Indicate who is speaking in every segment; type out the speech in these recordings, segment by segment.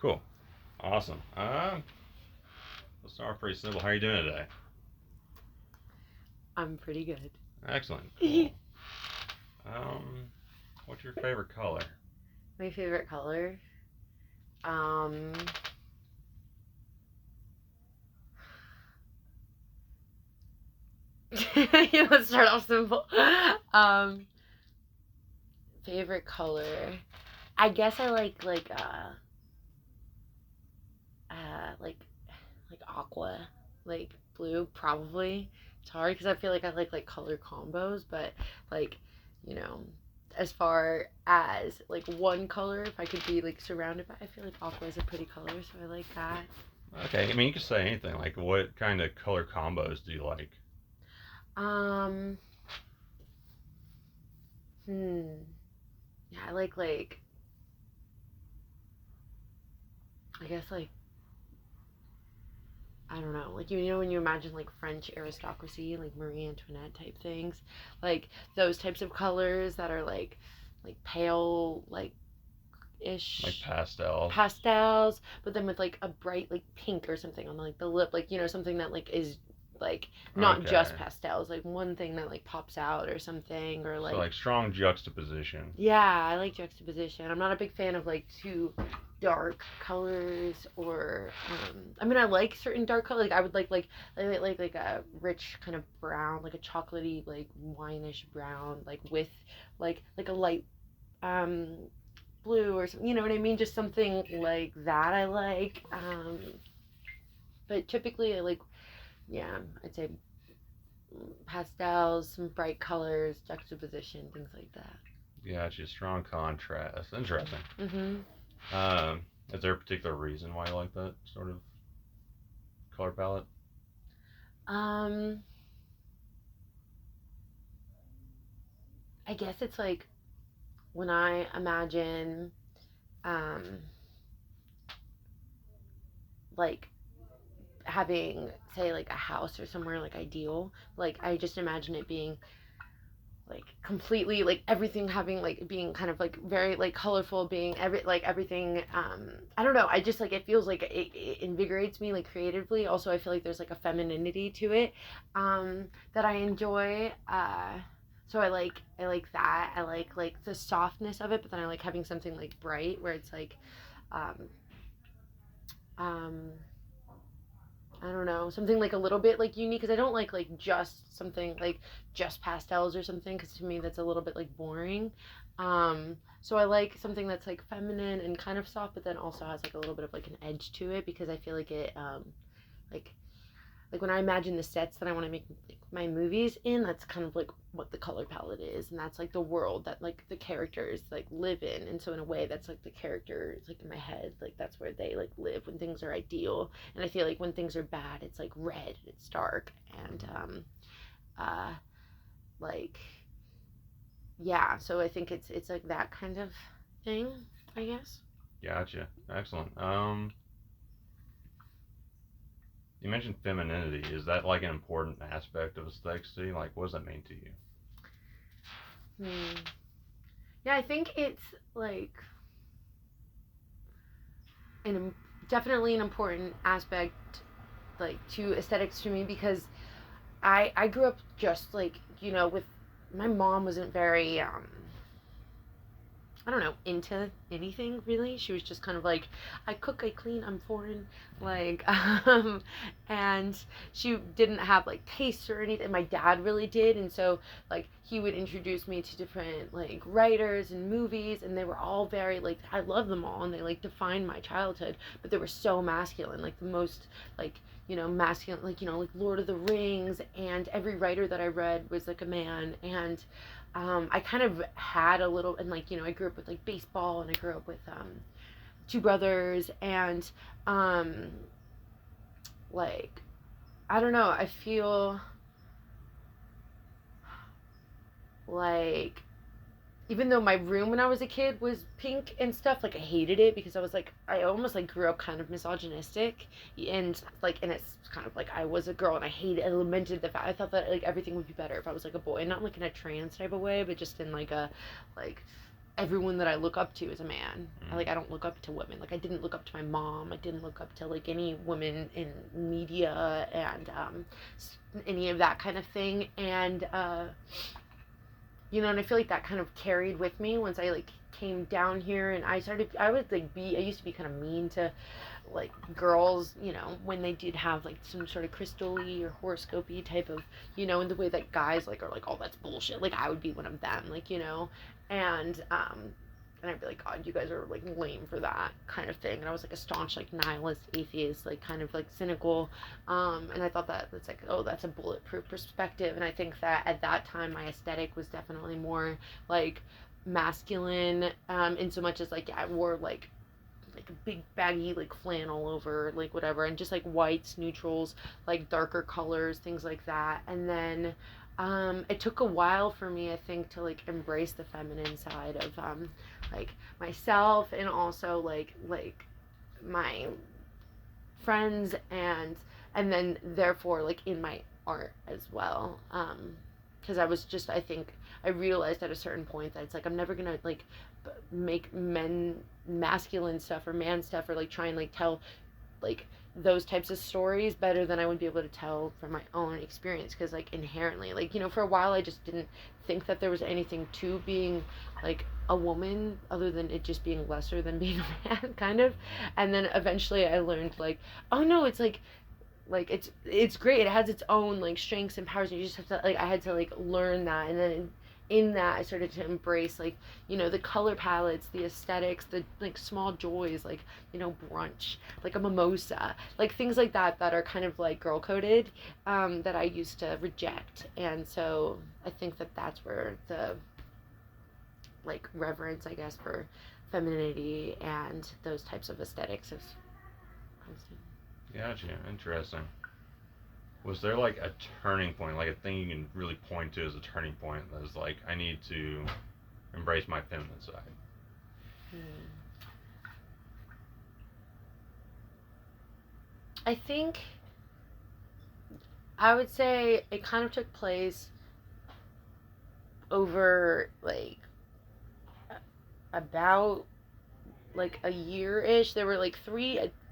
Speaker 1: Cool. Awesome. Let's start pretty simple. How are you doing today?
Speaker 2: I'm pretty good.
Speaker 1: Excellent. Cool. Um, what's your favorite color?
Speaker 2: My favorite color? Um, let's start off simple. Um, Favorite color? I guess I like like aqua, like blue probably. It's hard because I feel like I like color combos, but like, you know, as far as like one color, if I could be like surrounded by, I feel like aqua is a pretty color, so I like that.
Speaker 1: Okay, I mean you can say anything. Like, what kind of color combos do you like?
Speaker 2: Um, hmm. Yeah, I like I guess like I don't know, like you know when you imagine like French aristocracy, like Marie Antoinette type things, like those types of colors that are like pale like
Speaker 1: Like
Speaker 2: ish
Speaker 1: pastels?
Speaker 2: pastels, but then with like a bright like pink or something on like the lip, like you know something that like is like not just
Speaker 1: Okay.
Speaker 2: pastels, like one thing that like pops out or something or
Speaker 1: So
Speaker 2: like
Speaker 1: like strong juxtaposition.
Speaker 2: yeah, I like juxtaposition. I'm not a big fan of like too dark colors or I mean I like certain dark colors. Like I would like a rich kind of brown, like a chocolatey like wineish brown, like with like a light um blue or something. You know what I mean? Just something like that I like. But typically I like yeah, I'd say pastels, some bright colors, juxtaposition, things like that.
Speaker 1: Gotcha. Strong contrast. Interesting.
Speaker 2: Mhm.
Speaker 1: Is there a particular reason why you like that sort of color palette?
Speaker 2: Um I guess it's like when I imagine um like having say like a house or somewhere like ideal, like I just imagine it being like completely like everything having like being kind of like very like colorful, being everything I don't know, I just like it feels like it invigorates me like creatively. Also I feel like there's like a femininity to it that I enjoy. So I like that. I like the softness of it, but then I like having something like bright where it's like um um I don't know, something like a little bit like unique because I don't like just something like just pastels or something because to me that's a little bit like boring. So I like something that's like feminine and kind of soft, but then also has like a little bit of like an edge to it because I feel like it like like when I imagine the sets that I want to make like, my movies in, that's kind of like what the color palette is, and that's like the world that like the characters like live in, and so in a way that's like the characters like in my head, like that's where they like live when things are ideal, and I feel like when things are bad, it's like red, it's dark, and uh, like yeah, so I think it's like that kind of thing, I guess.
Speaker 1: Gotcha. Excellent. You mentioned femininity. Is that like an important aspect of aesthetics to you? Like, what does that mean to you?
Speaker 2: Hmm. Yeah, I think it's like an definitely an important aspect like to aesthetics to me because I grew up just like with my mom wasn't very I don't know, into anything really. She was just kind of like, I cook, I clean, I'm foreign, like, and she didn't have like tastes or anything. My dad really did, and so like he would introduce me to different like writers and movies, and they were all very like I love them all, and they like defined my childhood, but they were so masculine, like the most like masculine, like like Lord of the Rings, and every writer that I read was like a man, and I kind of had a little, and like I grew up with like baseball, and I grew up with two brothers, and um, like I don't know, I feel like even though my room when I was a kid was pink and stuff, like I hated it because I was like I almost like grew up kind of misogynistic, and it's kind of like I was a girl and I hated I lamented the fact I thought that like everything would be better if I was like a boy, and not like in a trans type of way, but just in like a like everyone that I look up to is a man.
Speaker 1: Mm.
Speaker 2: Like I don't look up to women. Like I didn't look up to my mom. I didn't look up to like any women in media and any of that kind of thing. And and I feel like that kind of carried with me once I like came down here and I would like I used to be kind of mean to like girls, when they did have like some sort of crystally or horoscopy type of, in the way that guys like are like, oh, that's bullshit. Like I would be one of them, like, and I'd be like, God, you guys are like lame for that kind of thing. And I was like a staunch like nihilist atheist, like kind of like cynical, and I thought that it's like, oh, that's a bulletproof perspective. And I think that at that time my aesthetic was definitely more like masculine, in so much as like I wore like a big baggy like flannel over like whatever, and just like whites, neutrals, like darker colors, things like that. And then it took a while for me, I think, to like embrace the feminine side of like myself, and also like my friends, and then therefore like in my art as well, because I was just, I think I realized at a certain point that it's like I'm never gonna like make men masculine stuff or man stuff, or like try and like tell like those types of stories better than I would be able to tell from my own experience, because like inherently, like, for a while I just didn't think that there was anything to being like a woman other than it just being lesser than being a man, kind of. And then eventually I learned like, oh no, it's like it's great, it has its own like strengths and powers, and you just have to like, I had to like learn that. And then in that I started to embrace like, the color palettes, the aesthetics, the like small joys, like, brunch, like a mimosa, like things like that that are kind of like girl coded, that I used to reject. And so I think that that's where the like reverence, I guess, for femininity and those types of aesthetics is.
Speaker 1: Gotcha. Interesting. Was there like a turning point, like a thing you can really point to as a turning point that was like, I need to embrace my feminine side?
Speaker 2: I think I would say it kind of took place over like about like a year-ish. There were like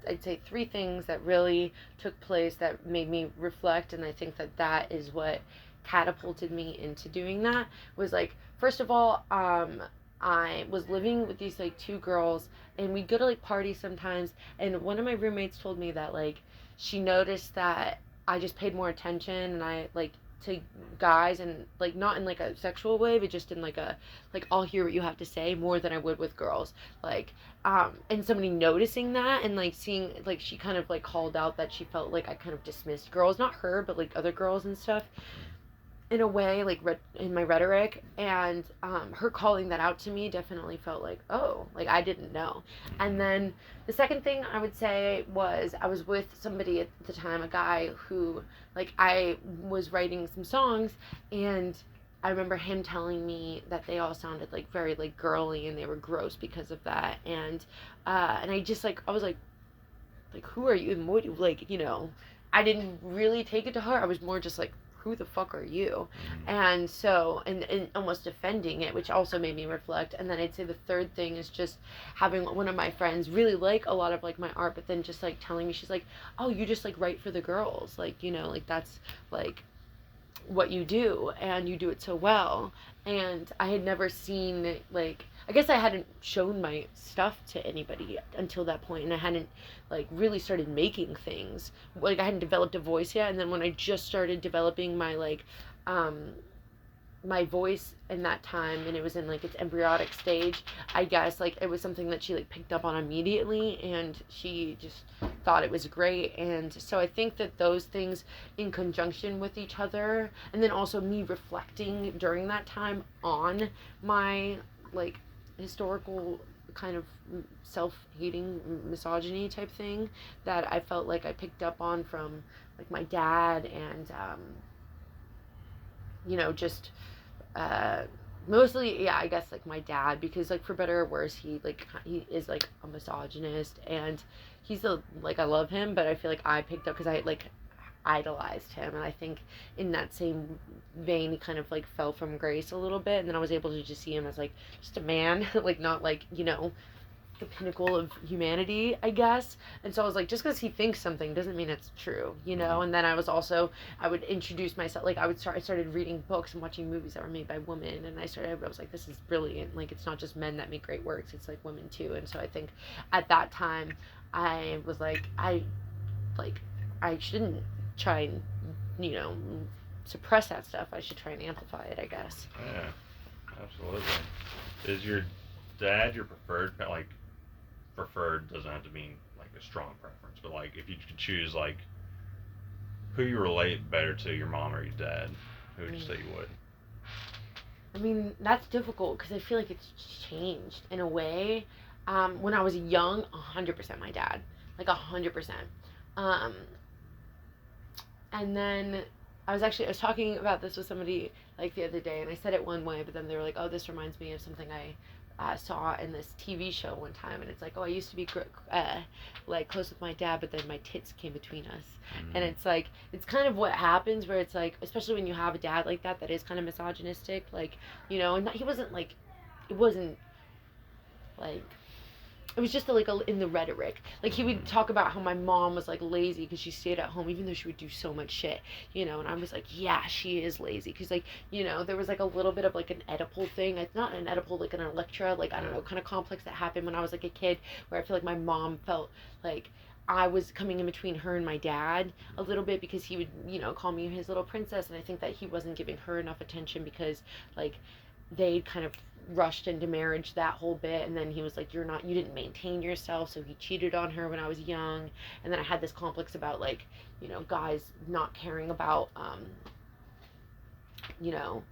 Speaker 2: I'd say three things that really took place that made me reflect, and I think that that is what catapulted me into doing that. Was like, first of all, I was living with these like two girls, and we'd go to like parties sometimes, and one of my roommates told me that like she noticed that I just paid more attention, and I like to guys, and like not in like a sexual way, but just in like a like I'll hear what you have to say more than I would with girls. Like and somebody noticing that, and like seeing like she kind of like called out that she felt like I kind of dismissed girls, not her but like other girls and stuff, in a way, like in my rhetoric. And her calling that out to me definitely felt like, oh, like I didn't know. And then the second thing I would say was I was with somebody at the time, a guy who like I was writing some songs, and I remember him telling me that they all sounded like very like girly, and they were gross because of that. And I just like, I was like who are you, and what, like, I didn't really take it to heart. I was more just like, who the fuck are you? And so, and almost defending it, which also made me reflect. And then I'd say the third thing is just having one of my friends really like a lot of like my art, but then just like telling me, she's like, oh, you just like write for the girls, like, like that's like what you do, and you do it so well. And I had never seen like, I guess I hadn't shown my stuff to anybody until that point, and I hadn't like really started making things, like I hadn't developed a voice yet. And then when I just started developing my like my voice in that time, and it was in like its embryonic stage, I guess like it was something that she like picked up on immediately, and she just thought it was great. And so I think that those things in conjunction with each other, and then also me reflecting during that time on my like historical kind of self-hating misogyny type thing that I felt like I picked up on from like my dad, and just mostly, yeah, I guess like my dad, because like for better or worse, he is like a misogynist, and he's like, I love him, but I feel like I picked up because I like idolized him, and I think in that same vein he kind of like fell from grace a little bit, and then I was able to just see him as like just a man, like not like, you know, the pinnacle of humanity, I guess. And so I was like, just because he thinks something doesn't mean it's true, you know. And then I was also, I would introduce myself, like I started reading books and watching movies that were made by women, and I was like, this is brilliant. Like, it's not just men that make great works, it's like women too. And so I think at that time I was like, I shouldn't try and, you know, suppress that stuff. I should try and amplify it, I guess.
Speaker 1: Yeah, absolutely. Is your dad your preferred pet? Like, preferred doesn't have to mean like a strong preference, but like if you could choose like who you relate better to, your mom or your dad, who would you say you would?
Speaker 2: I mean, that's difficult because I feel like it's changed in a way. When I was young, 100% my dad, like 100%. Um, and then I was talking about this with somebody like the other day, and I said it one way, but then they were like, "Oh, this reminds me of something I saw in this TV show one time," and it's like, "Oh, I used to be like close with my dad, but then my tits came between us," and it's like it's kind of what happens where it's like, especially when you have a dad like that is kind of misogynistic, like, you know, and he wasn't like, it wasn't like, it was just like in the rhetoric. Like, he would talk about how my mom was like lazy because she stayed at home even though she would do so much shit, you know. And I was like, yeah, she is lazy because, like, you know, there was like a little bit of like an Oedipal thing. It's not an Oedipal, like an Electra, like, I don't know, kind of complex that happened when I was like a kid, where I feel like my mom felt like I was coming in between her and my dad a little bit because he would, you know, call me his little princess, and I think that he wasn't giving her enough attention because, like, they kind of rushed into marriage that whole bit, and then he was like, you didn't maintain yourself, so he cheated on her when I was young. And then I had this complex about, like, you know, guys not caring about you know,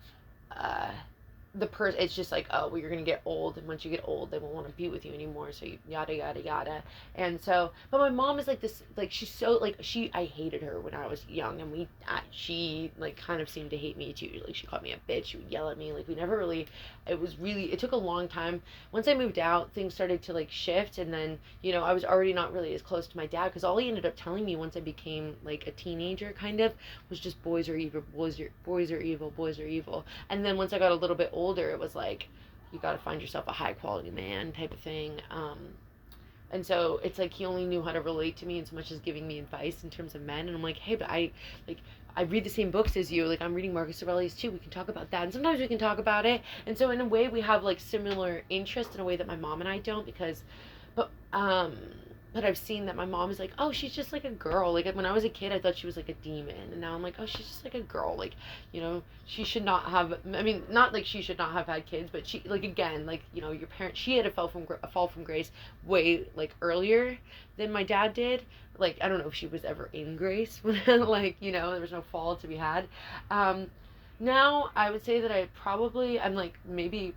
Speaker 2: uh the person. It's just like, oh, well, you're gonna get old, and once you get old they won't want to be with you anymore, so you, yada yada yada. And so, but my mom is like this, like, she's so like, I hated her when I was young, and she like kind of seemed to hate me too. Like, she called me a bitch, she would yell at me, like, we never really, it took a long time. Once I moved out, things started to like shift, and then, you know, I was already not really as close to my dad, because all he ended up telling me once I became like a teenager kind of was just, boys are evil, boys are evil, boys are evil. And then once I got a little bit older, it was like, you got to find yourself a high quality man type of thing. And so it's like he only knew how to relate to me in so much as giving me advice in terms of men. And I'm like, hey, but I read the same books as you. Like, I'm reading Marcus Aurelius too. We can talk about that. And sometimes we can talk about it. And so in a way we have like similar interests in a way that my mom and I don't, because, but I've seen that my mom is like, oh, she's just like a girl. Like, when I was a kid, I thought she was like a demon, and now I'm like, oh, she's just like a girl. Like, you know, she should not have. I mean, not like she should not have had kids, but she, like, again, like, you know, your parents. She had a fall from grace way like earlier than my dad did. Like, I don't know if she was ever in grace when, like, you know, there was no fall to be had. Now I would say that I'm like maybe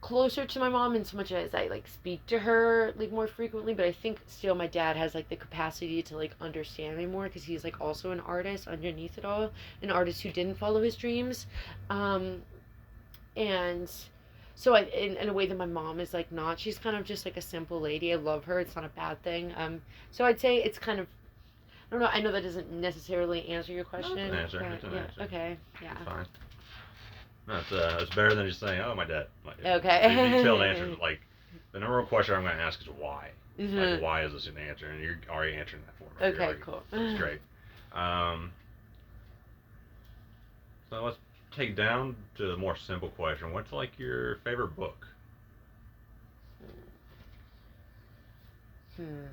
Speaker 2: closer to my mom in so much as I like speak to her like more frequently, but I think still my dad has like the capacity to like understand me more, because he's like also an artist underneath it all, an artist who didn't follow his dreams. And so in a way that my mom is like not. She's kind of just like a simple lady. I love her, it's not a bad thing. So I'd say it's kind of, I don't know, I know that doesn't necessarily answer your question.
Speaker 1: No, it's an answer.
Speaker 2: Right,
Speaker 1: It's an
Speaker 2: yeah,
Speaker 1: answer.
Speaker 2: okay, yeah.
Speaker 1: It's fine. No, it's better than just saying, oh, my dad. Like,
Speaker 2: Okay.
Speaker 1: detailed answers. Like, the number one question I'm going to ask is why.
Speaker 2: Mm-hmm.
Speaker 1: Like, why is this an answer? And you're already answering that for me.
Speaker 2: Okay,
Speaker 1: like,
Speaker 2: cool.
Speaker 1: That's great. So let's take down to the more simple question. What's like your favorite book?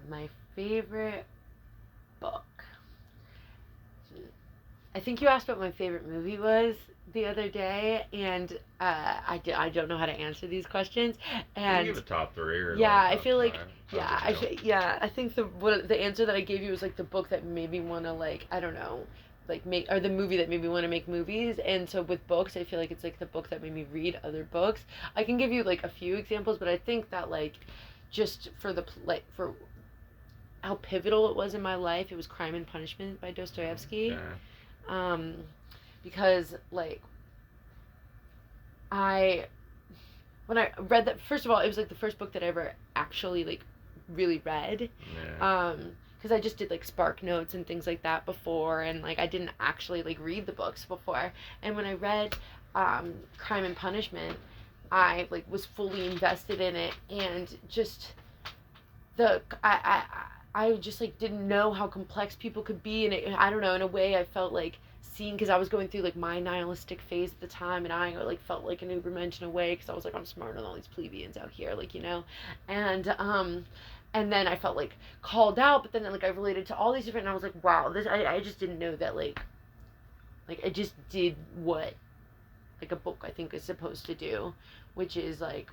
Speaker 2: My favorite book. I think you asked what my favorite movie was the other day, and I don't know how to answer these questions. And
Speaker 1: you give a top three or
Speaker 2: yeah,
Speaker 1: like
Speaker 2: I feel like
Speaker 1: five.
Speaker 2: I think the answer that I gave you was like the book that made me want to, like, I don't know, like make, or the movie that made me want to make movies. And so with books, I feel like it's like the book that made me read other books. I can give you like a few examples, but I think that, like, just for for how pivotal it was in my life, it was Crime and Punishment by Dostoevsky.
Speaker 1: Okay.
Speaker 2: Because, like, when I read that, first of all, it was like the first book that I ever actually like really read.
Speaker 1: Yeah.
Speaker 2: because I just did like Spark Notes and things like that before, and like I didn't actually like read the books before. And when I read Crime and Punishment, I like was fully invested in it, and just the I just like didn't know how complex people could be, and I don't know, in a way I felt like seen, because I was going through like my nihilistic phase at the time, and I like felt like an ubermensch in a way, because I was like, I'm smarter than all these plebeians out here, like, you know. And then I felt like called out, but then like I related to all these different, and I was like, wow, this I just didn't know that like I just did what like a book I think is supposed to do, which is like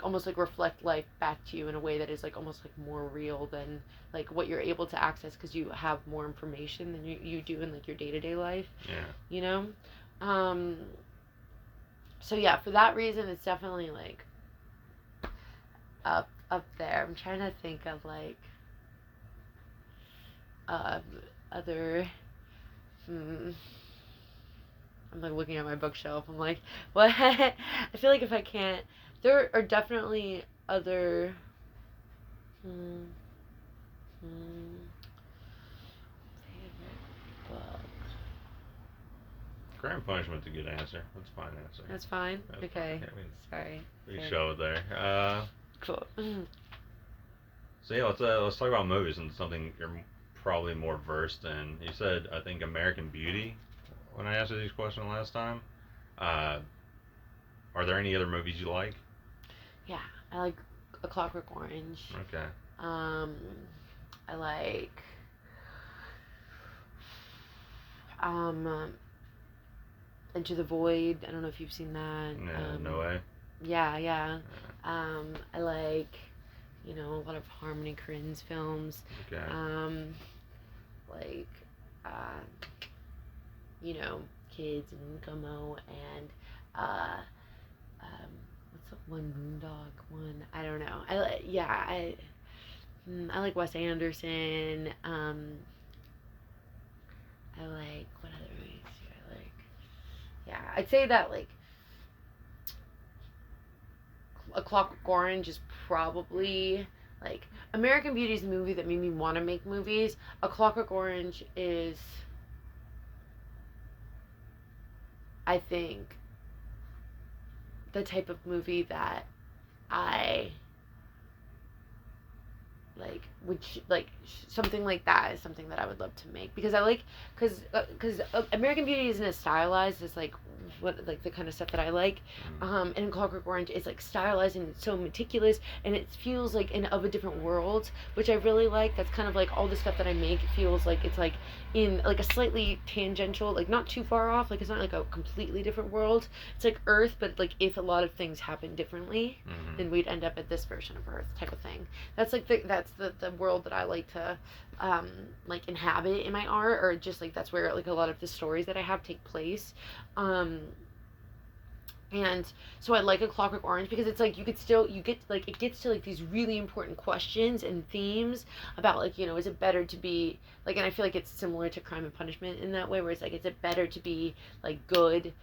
Speaker 2: almost like reflect life back to you in a way that is like almost like more real than like what you're able to access, because you have more information than you do in like your day-to-day life,
Speaker 1: Yeah.
Speaker 2: you know. So yeah, for that reason it's definitely like up there. I'm trying to think of like uh other I'm like looking at my bookshelf. I'm like, what? I feel like if I can't, there are definitely other. Hmm, favorite book.
Speaker 1: Crime and Punishment's a good answer. That's a fine answer.
Speaker 2: That's fine.
Speaker 1: That's
Speaker 2: Okay.
Speaker 1: fine.
Speaker 2: Sorry.
Speaker 1: We
Speaker 2: Sorry.
Speaker 1: show it there.
Speaker 2: Cool.
Speaker 1: So yeah, let's talk about movies and something you're probably more versed in. You said, I think, American Beauty when I asked you these questions last time. Uh, are there any other movies you like?
Speaker 2: Yeah, I like A Clockwork Orange.
Speaker 1: Okay.
Speaker 2: I like um Into the Void. I don't know if you've seen that.
Speaker 1: Yeah, no way.
Speaker 2: Yeah, yeah. I like, you know, a lot of Harmony Korine's films.
Speaker 1: Okay.
Speaker 2: Like, you know, Kids and Como, and what's the one Moondog one? I don't know. I like Wes Anderson. I like, what other movies do I like? Yeah, I'd say that like A Clockwork Orange is probably like American Beauty is the movie that made me want to make movies. A Clockwork Orange is, I think, the type of movie that I like something like that is something that I would love to make, because I like, because American Beauty isn't as stylized as like what like the kind of stuff that I like, and Clockwork Orange is like stylized and it's so meticulous, and it feels like of a different world, which I really like. That's kind of like all the stuff that I make feels like it's like in like a slightly tangential, like not too far off, like it's not like a completely different world. It's like Earth, but like if a lot of things happen differently, then we'd end up at this version of Earth type of thing. That's like that's the world that I like to like inhabit in my art, or just like that's where like a lot of the stories that I have take place. And so I like A Clockwork Orange because it's like you get like it gets to like these really important questions and themes about like, you know, is it better to be like, and I feel like it's similar to Crime and Punishment in that way, where it's like, is it better to be like good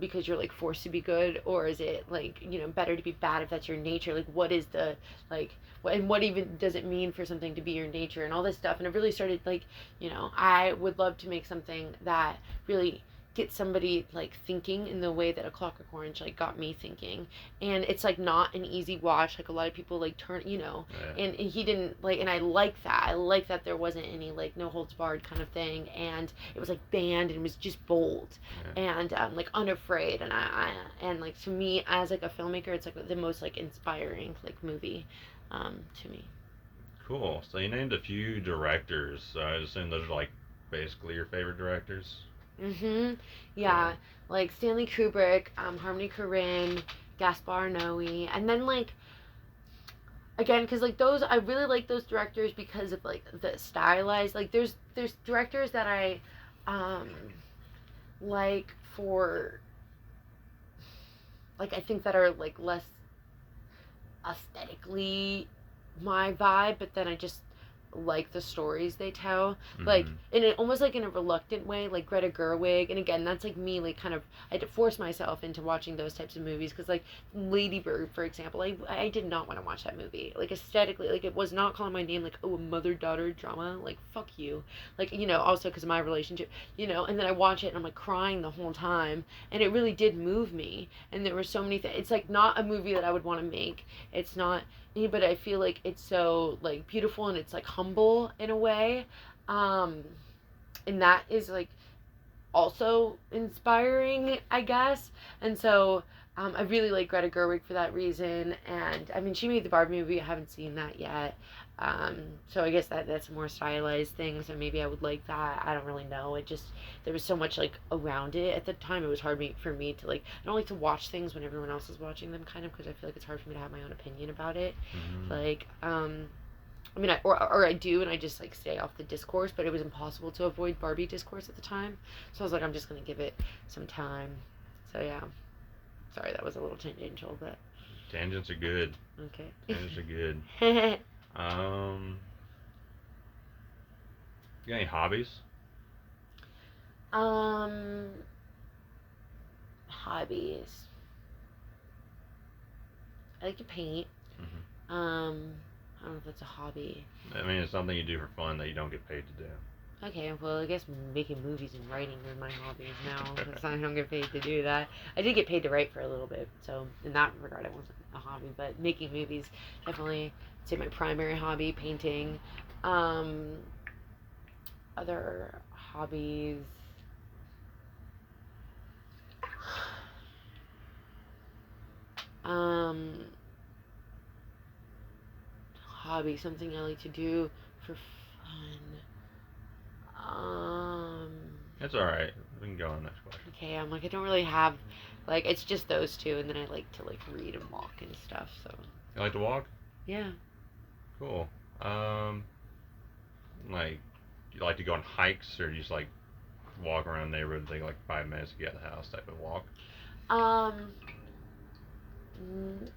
Speaker 2: because you're like forced to be good, or is it like, you know, better to be bad if that's your nature? Like, what is the like and what even does it mean for something to be your nature, and all this stuff. And it really started like, you know, I would love to make something that really get somebody like thinking in the way that A Clockwork Orange like got me thinking. And it's like not an easy watch, like a lot of people like turn, you know.
Speaker 1: Yeah.
Speaker 2: And he didn't like, and I like that there wasn't any like no holds barred kind of thing, and it was like banned, and it was just bold. Yeah. And like unafraid, and I and like to me as like a filmmaker, it's like the most like inspiring like movie to me.
Speaker 1: Cool. So you named a few directors, so I assume those are like basically your favorite directors.
Speaker 2: Yeah, like Stanley Kubrick, Harmony Korine, Gaspar Noé, and then like again, because like those, I really like those directors because of like the stylized. Like there's directors that I like for like I think that are like less aesthetically my vibe, but then I just like the stories they tell, like
Speaker 1: Mm-hmm.
Speaker 2: in almost like in a reluctant way, like Greta Gerwig. And again, that's like me, like kind of I had to force myself into watching those types of movies because like Lady Bird, for example, I did not want to watch that movie. Like aesthetically, like it was not calling my name. Like, oh, a mother daughter drama. Like, fuck you. Like, also because of my relationship. And then I watch it and I'm like crying the whole time, and it really did move me. And there were so many things. It's like not a movie that I would want to make. It's not, but I feel like it's so like beautiful and it's like humble in a way, um, and that is like also inspiring, I guess. And so I really like Greta Gerwig for that reason. And I mean, she made the Barbie movie. I haven't seen that yet. So I guess that's a more stylized thing. So maybe I would like that. I don't really know. It just there was so much like around it at the time. It was hard for me to like. I don't like to watch things when everyone else is watching them, kind of, because I feel like it's hard for me to have my own opinion about it.
Speaker 1: Mm-hmm.
Speaker 2: Like, I mean, or I do, and I just like stay off the discourse. But it was impossible to avoid Barbie discourse at the time, so I was like, I'm just gonna give it some time. So yeah, sorry that was a little tangential, but
Speaker 1: Tangents are good.
Speaker 2: okay.
Speaker 1: Tangents are good. Um, you got any hobbies?
Speaker 2: um, hobbies. I like to paint.
Speaker 1: Mm-hmm.
Speaker 2: I don't know if that's a hobby.
Speaker 1: I mean, it's something you do for fun that you don't get paid to do.
Speaker 2: Okay, well, I guess making movies and writing are my hobbies now. Because I don't get paid to do that. I did get paid to write for a little bit, so in that regard, it wasn't a hobby. But making movies, definitely, I'd say my primary hobby. Painting, um, other hobbies. Um, hobby, something I like to do for fun. Um,
Speaker 1: It's all right. We can go on the next question.
Speaker 2: okay, I'm like I don't really have like it's just those two, and then I like to like read and walk and stuff. So
Speaker 1: You like to walk?
Speaker 2: yeah.
Speaker 1: Cool. Um, like, you like to go on hikes, or you just like walk around the neighborhood and take like 5 minutes to get out of the house type of walk?
Speaker 2: Um, mm,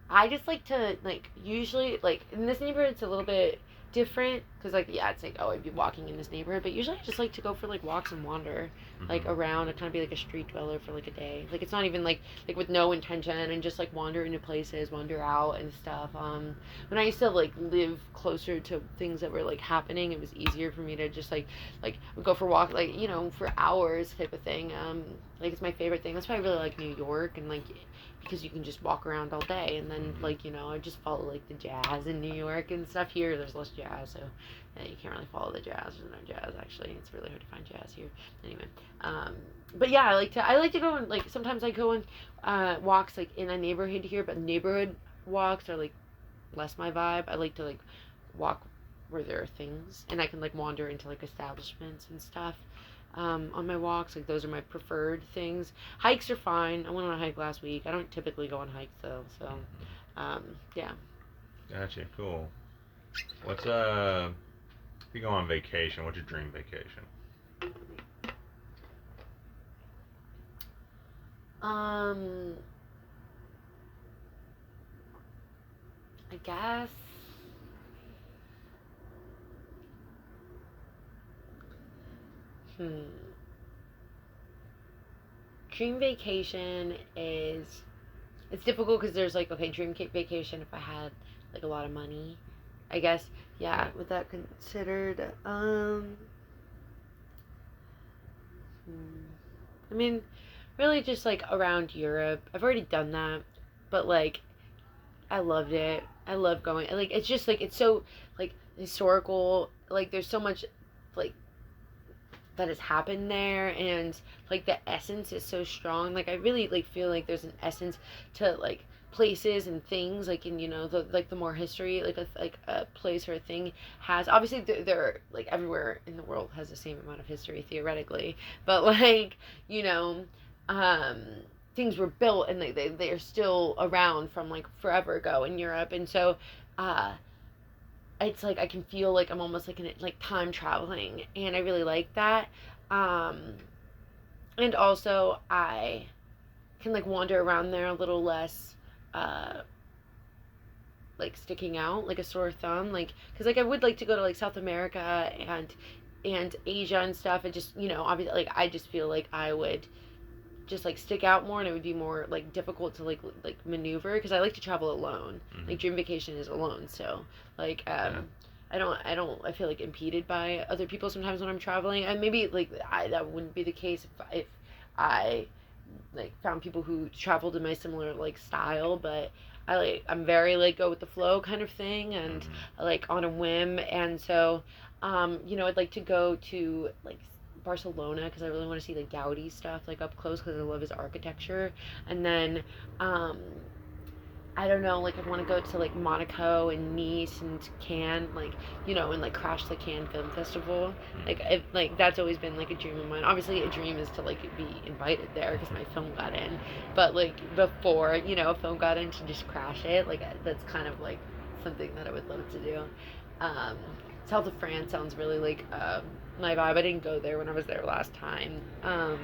Speaker 2: I just like to like usually like in this neighborhood it's a little bit different because like yeah it's like oh I'd be walking in this neighborhood, but usually I just like to go for like walks and wander like
Speaker 1: Mm-hmm.
Speaker 2: around and kind of be like a street dweller for like a day. Like it's not even like with no intention, and just like wander into places, wander out and stuff. When I used to like live closer to things that were like happening, it was easier for me to just like go for walk like for hours type of thing. Like it's my favorite thing. That's why I really like New York, and like because you can just walk around all day, and then
Speaker 1: Mm-hmm.
Speaker 2: like I just follow like the jazz in New York and stuff. Here there's less jazz, so you can't really follow the jazz. There's no jazz actually. It's really hard to find jazz here. Anyway, um, but yeah, I like to go and like sometimes I go on walks like in a neighborhood here, but neighborhood walks are like less my vibe. I like to like walk where there are things, and I can like wander into like establishments and stuff. On my walks, like those are my preferred things. Hikes are fine. I went on a hike last week. I don't typically go on hikes though, so yeah.
Speaker 1: Gotcha. Cool. What's if you go on vacation, what's your dream vacation?
Speaker 2: Um, I guess. Hmm. Dream vacation is it's difficult because there's like okay dream vacation if I had like a lot of money, I guess. Yeah, with that considered, hmm. I mean, really just like around Europe. I've already done that, but like I loved it. I love going. Like it's just like it's so like historical. Like there's so much like that has happened there, and like the essence is so strong. Like I really like feel like there's an essence to like places and things like in the like the more history like a place or a thing has obviously they're like everywhere in the world has the same amount of history theoretically, but like you know um things were built and they are still around from like forever ago in Europe. And so uh it's like I can feel like I'm almost like in like time traveling, and I really like that. Um, and also I can like wander around there a little less uh, like sticking out like a sore thumb, like because like I would like to go to like South America and Asia and stuff, and just obviously like I just feel like I would just like stick out more, and it would be more like difficult to like maneuver because I like to travel alone. Like dream vacation is alone, so like I feel like impeded by other people sometimes when I'm traveling, and maybe like that wouldn't be the case if I like found people who traveled in my similar like style, but I'm very like go with the flow kind of thing, and like on a whim, and so I'd like to go to like Barcelona because I really want to see the Gaudi stuff like up close because I love his architecture, and then um I don't know, like I want to go to like Monaco and Nice and Cannes, like and like crash the Cannes Film Festival. Like that's always been like a dream of mine. Obviously, a dream is to like be invited there because my film got in. But like before a film got in, to just crash it, like that's kind of like something that I would love to do. Um, South of France sounds really like my vibe. I didn't go there when I was there last time. And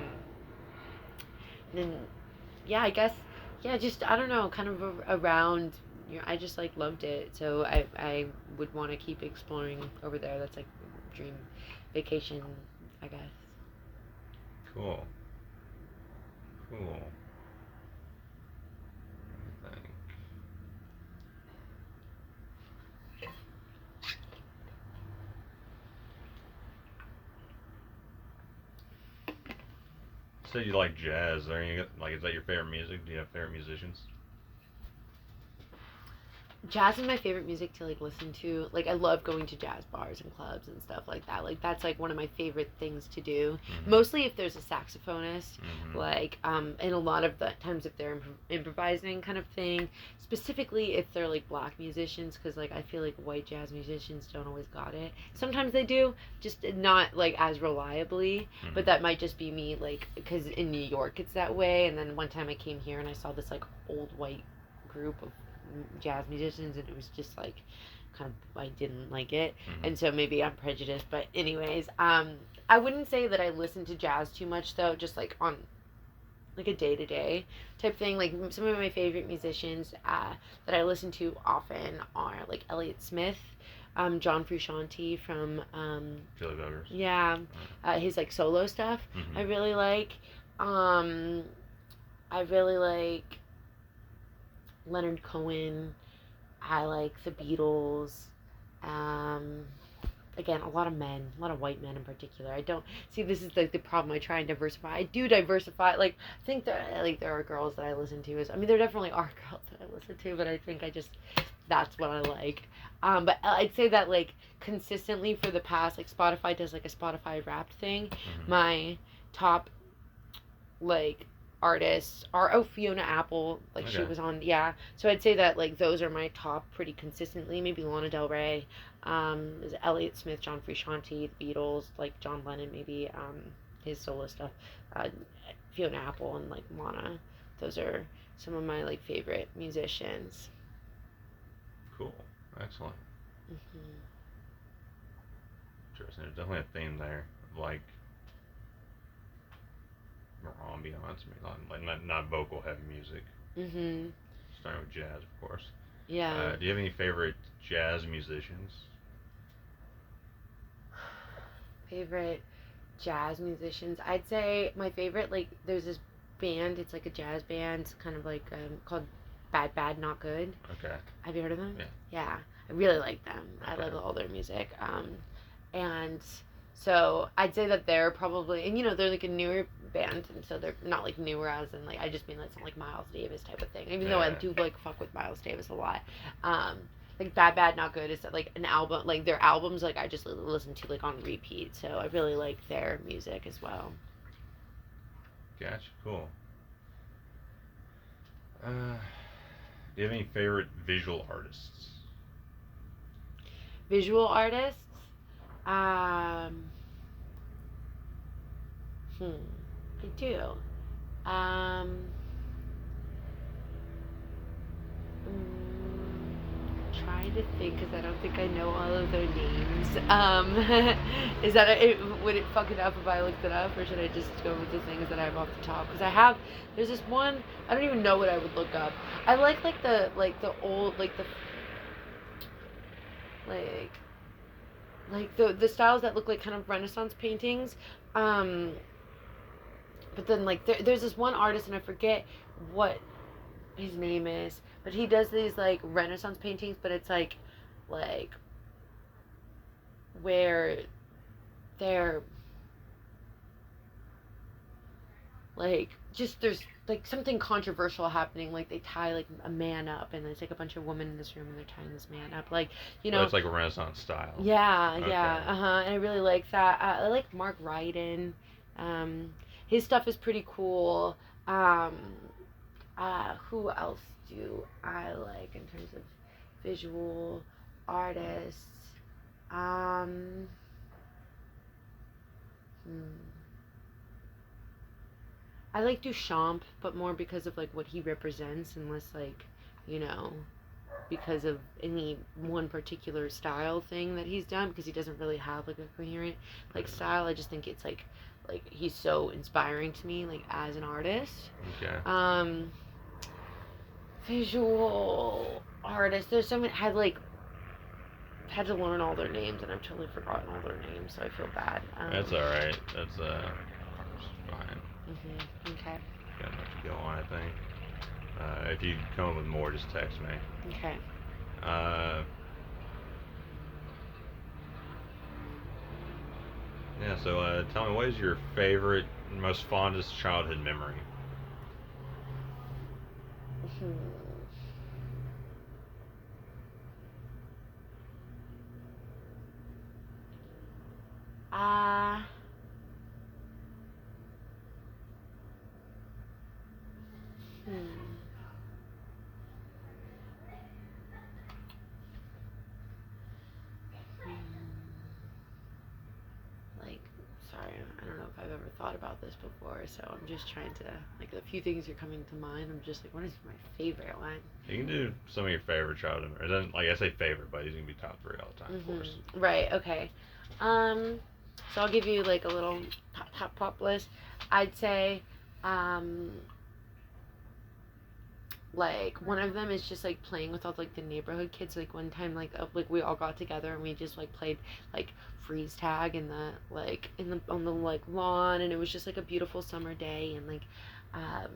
Speaker 2: then yeah, I guess yeah, just I don't know, kind of around. I just like loved it, so I would want to keep exploring over there. That's like dream vacation, I guess.
Speaker 1: Cool. Cool. I think. So you like jazz? Are you like, is that your favorite music? Do you have favorite musicians?
Speaker 2: Jazz is my favorite music to like listen to. Like I love going to jazz bars and clubs and stuff like that. Like that's like one of my favorite things to do. Mostly if there's a saxophonist, like and a lot of the times if they're improvising kind of thing. Specifically if they're like black musicians, because like I feel like white jazz musicians don't always got it. Sometimes they do, just not like as reliably. But that might just be me, like because in New York it's that way. And then one time I came here and I saw this like old white group of jazz musicians, and it was just like kind of I didn't like it, and so maybe I'm prejudiced, but anyways, I wouldn't say that I listen to jazz too much though, just like on like a day-to-day type thing. Like some of my favorite musicians that I listen to often are like Elliott Smith, John Frusciante from
Speaker 1: Philly Buggers.
Speaker 2: Yeah, his like solo stuff I really like. I really like Leonard Cohen. I like the Beatles. Again, a lot of white men in particular. I don't see, this is the problem. I try and diversify. I do diversify. Like I think that like there are girls that I listen to. There definitely are girls that I listen to, but I think that's what I like. But I'd say that like consistently for the past, like Spotify does like a Spotify Wrapped thing. My top like artists are Fiona Apple, like she was on, so I'd say that like those are my top pretty consistently. Maybe Lana Del Rey, Elliott Smith, John Frusciante, the Beatles, like John Lennon, maybe his solo stuff, Fiona Apple and like Lana. Those are some of my like favorite musicians.
Speaker 1: Cool. Excellent. Interesting. There's definitely a theme there, like more ambiance, not vocal heavy music. Starting with jazz, of course.
Speaker 2: Yeah.
Speaker 1: Do you have any favorite jazz musicians?
Speaker 2: Favorite jazz musicians? I'd say my favorite, like there's this band. It's like a jazz band, kind of like called Bad Bad Not Good.
Speaker 1: Okay.
Speaker 2: Have you heard of them?
Speaker 1: Yeah.
Speaker 2: Yeah, I really like them.
Speaker 1: Okay.
Speaker 2: I love all their music. And so I'd say that they're probably, and they're like a newer band, and so they're not like newer as in like, I just mean that's like Miles Davis type of thing, even though I do like fuck with Miles Davis a lot. Like Bad Bad Not Good is like an album, like their albums like I just listen to like on repeat, so I really like their music as well.
Speaker 1: Gotcha. Cool. Do you have any favorite visual artists?
Speaker 2: Visual artists? I do. Trying to think because I don't think I know all of their names. Is that would it fuck it up if I looked it up, or should I just go with the things that I have off the top? Because there's this one, I don't even know what I would look up. I like the old, like the like the styles that look like kind of Renaissance paintings. Um, but then like there's this one artist and I forget what his name is, but he does these like Renaissance paintings, but it's like where they're like just there's like something controversial happening, like they tie like a man up and there's like a bunch of women in this room and they're tying this man up, like
Speaker 1: But it's like a Renaissance style.
Speaker 2: yeah,
Speaker 1: Okay.
Speaker 2: yeah, and I really like that. I like Mark Ryden. um his stuff is pretty cool. um who else do I like in terms of visual artists? um hmm. I like Duchamp, but more because of like what he represents, and less like, you know, because of any one particular style thing that he's done. Because he doesn't really have like a coherent like style. I just think it's like he's so inspiring to me like as an artist.
Speaker 1: Okay.
Speaker 2: Visual artists. There's so many. Had to learn all their names, and I've totally forgotten all their names, so I feel bad.
Speaker 1: That's all right. That's fine.
Speaker 2: Okay.
Speaker 1: Got enough to go on, I think. If you come up with more, just text me.
Speaker 2: Okay.
Speaker 1: Uh, yeah. So tell me, what is your favorite, most fondest childhood memory?
Speaker 2: Hmm. Uh, hmm. Hmm. Like, sorry, I don't know if I've ever thought about this before, so I'm just trying to, like, a few things are coming to mind. I'm just like, what is my favorite one?
Speaker 1: You can do some of your favorite childhood memories. It doesn't, like I say favorite, but these can be top three all the time, of course.
Speaker 2: Right, okay. Um, so I'll give you, like, a little top list. I'd say, um, like one of them is just like playing with all like the neighborhood kids. Like one time like we all got together and we just like played like freeze tag in the like in the on the like lawn, and it was just like a beautiful summer day. And like um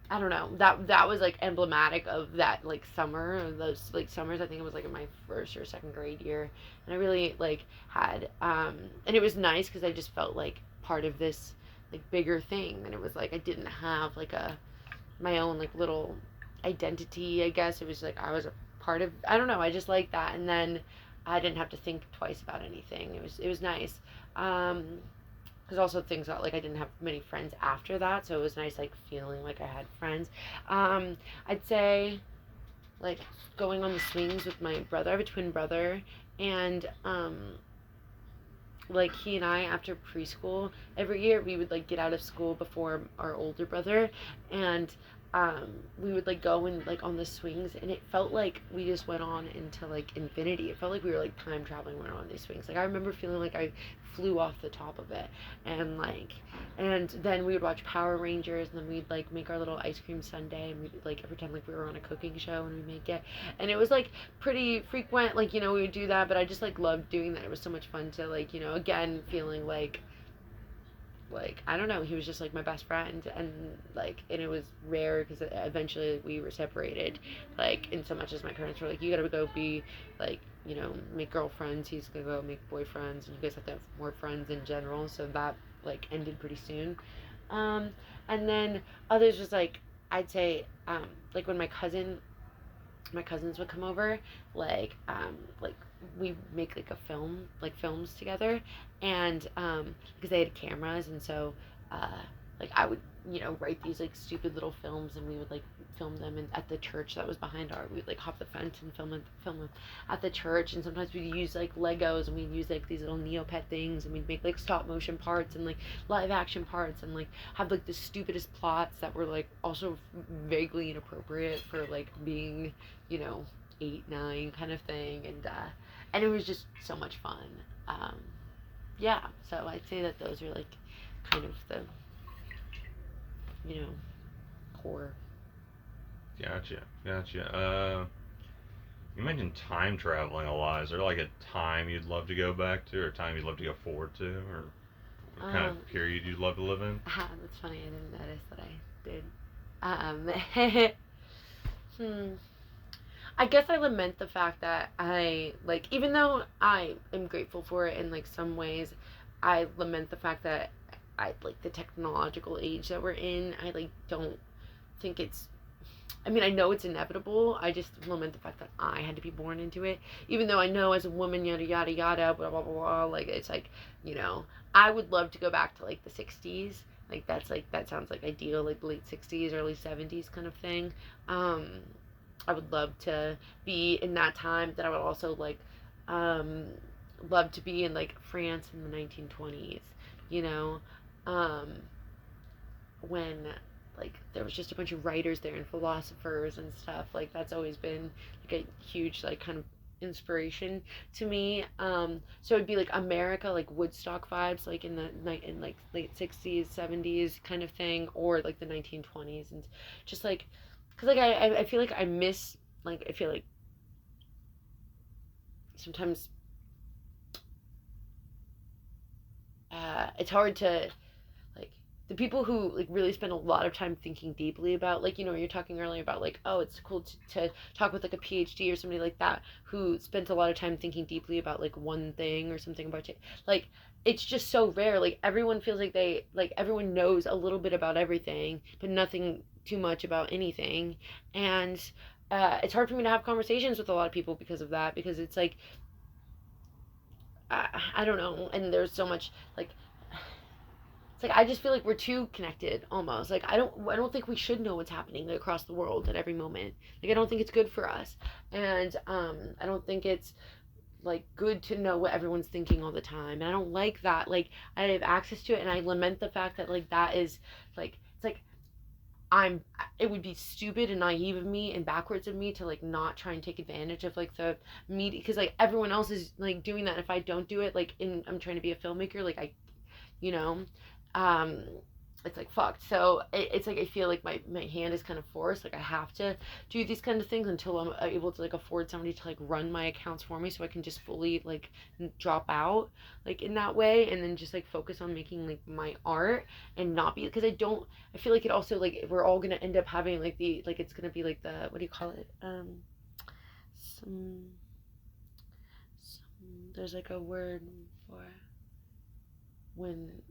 Speaker 2: I don't know, that was like emblematic of that like summer, of those like summers. I think it was like in my first or second grade year, and I really like had and it was nice because I just felt like part of this like bigger thing. And it was like I didn't have like a my own like little identity, I guess. It was like I was a part of, I don't know, I just like that. And then I didn't have to think twice about anything. It was nice. Because also things got like I didn't have many friends after that, so it was nice like feeling like I had friends. I'd say like going on the swings with my brother. I have a twin brother, and like he and I, after preschool, every year we would like get out of school before our older brother, and we would like go and like on the swings, and it felt like we just went on into like infinity. It felt like we were like time traveling when we were on these swings. Like I remember feeling like I flew off the top of it, and then we would watch Power Rangers, and then we'd like make our little ice cream sundae, and we'd like pretend like we were on a cooking show and we make it. And it was like pretty frequent, like, you know, we would do that. But I just like loved doing that. It was so much fun to like, you know, again feeling like I don't know, he was just like my best friend. And like, and it was rare because eventually we were separated, like in so much as my parents were like, you gotta go be like, you know, make girlfriends, he's gonna go make boyfriends, and you guys have to have more friends in general. So that like ended pretty soon. um and then others was I'd say like when my cousins would come over, like we make like a film, like films together. And because they had cameras, and so uh like I would, you know, write these like stupid little films, and we would like film them at the church that was behind our, we'd like hop the fence and film them at the church. And sometimes we'd use like Legos, and we'd use like these little Neopet things, and we'd make like stop motion parts and like live action parts, and like have like the stupidest plots that were like also vaguely inappropriate for like being, you know, 8, 9 kind of thing. And it was just so much fun. um yeah, so I'd say that those are like kind of the, you know, core.
Speaker 1: Gotcha. You mentioned time traveling a lot. Is there like a time you'd love to go back to, or a time you'd love to go forward to, or what kind
Speaker 2: Um,
Speaker 1: of period you'd love to live in?
Speaker 2: that's funny. I didn't notice that I did. Hmm. I guess I lament the fact that I like, even though I am grateful for it in like some ways, I lament the fact that I like the technological age that we're in. I like don't think it's. I mean, I know it's inevitable. I just lament the fact that I had to be born into it, even though I know as a woman, yada yada yada, blah blah blah blah. Like it's like, I would love to go back to like the '60s. Like that sounds like ideal, like late '60s, early '70s kind of thing. Um, I would love to be in that time. That I would also um, love to be in like France in the 1920s. You know, um, when like there was just a bunch of writers there and philosophers and stuff. Like that's always been like a huge like kind of inspiration to me. So it'd be like America, like Woodstock vibes, like in the night in like late '60s, '70s kind of thing, or like the 1920s, and just like because like I feel like I miss like I feel like sometimes it's hard to like the people who like really spend a lot of time thinking deeply about like you're talking earlier about like oh it's cool to talk with like a PhD or somebody like that who spent a lot of time thinking deeply about like one thing or something about it. Like it's just so rare. Like everyone feels like they like everyone knows a little bit about everything but nothing too much about anything. And it's hard for me to have conversations with a lot of people because of that, because it's like I don't know, and there's so much like it's like I just feel like we're too connected almost. Like I don't think we should know what's happening like, across the world at every moment. Like I don't think it's good for us. And I don't think it's like good to know what everyone's thinking all the time. And I don't like that. Like I have access to it and I lament the fact that like that is like it's like I'm it would be stupid and naive of me and backwards of me to like not try and take advantage of like the media because like everyone else is like doing that. If I don't do it like in I'm trying to be a filmmaker like I you know um it's like fucked. So it's like I feel like my hand is kind of forced, like I have to do these kind of things until I'm able to like afford somebody to like run my accounts for me so I can just fully like drop out like in that way and then just like focus on making like my art and not be because I feel like it also like we're all gonna end up having like the like it's gonna be like the what do you call it some, there's like a word for when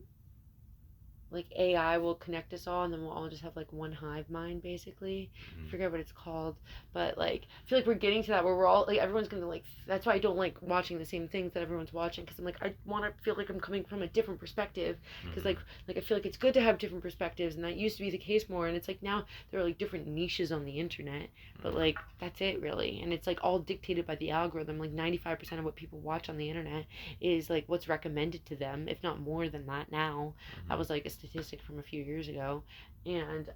Speaker 2: like AI will connect us all and then we'll all just have like one hive mind basically. I
Speaker 1: Mm-hmm.
Speaker 2: forget what it's called, but like I feel like we're getting to that where we're all like everyone's gonna like that's why I don't like watching the same things that everyone's watching because I'm like I want to feel like I'm coming from a different perspective because
Speaker 1: Mm-hmm.
Speaker 2: like I feel like it's good to have different perspectives and that used to be the case more and it's like now there are like different niches on the internet but
Speaker 1: Mm-hmm.
Speaker 2: like that's it really and it's like all dictated by the algorithm. Like 95% of what people watch on the internet is like what's recommended to them, if not more than that now. That
Speaker 1: Mm-hmm.
Speaker 2: was like a statistic from a few years ago, and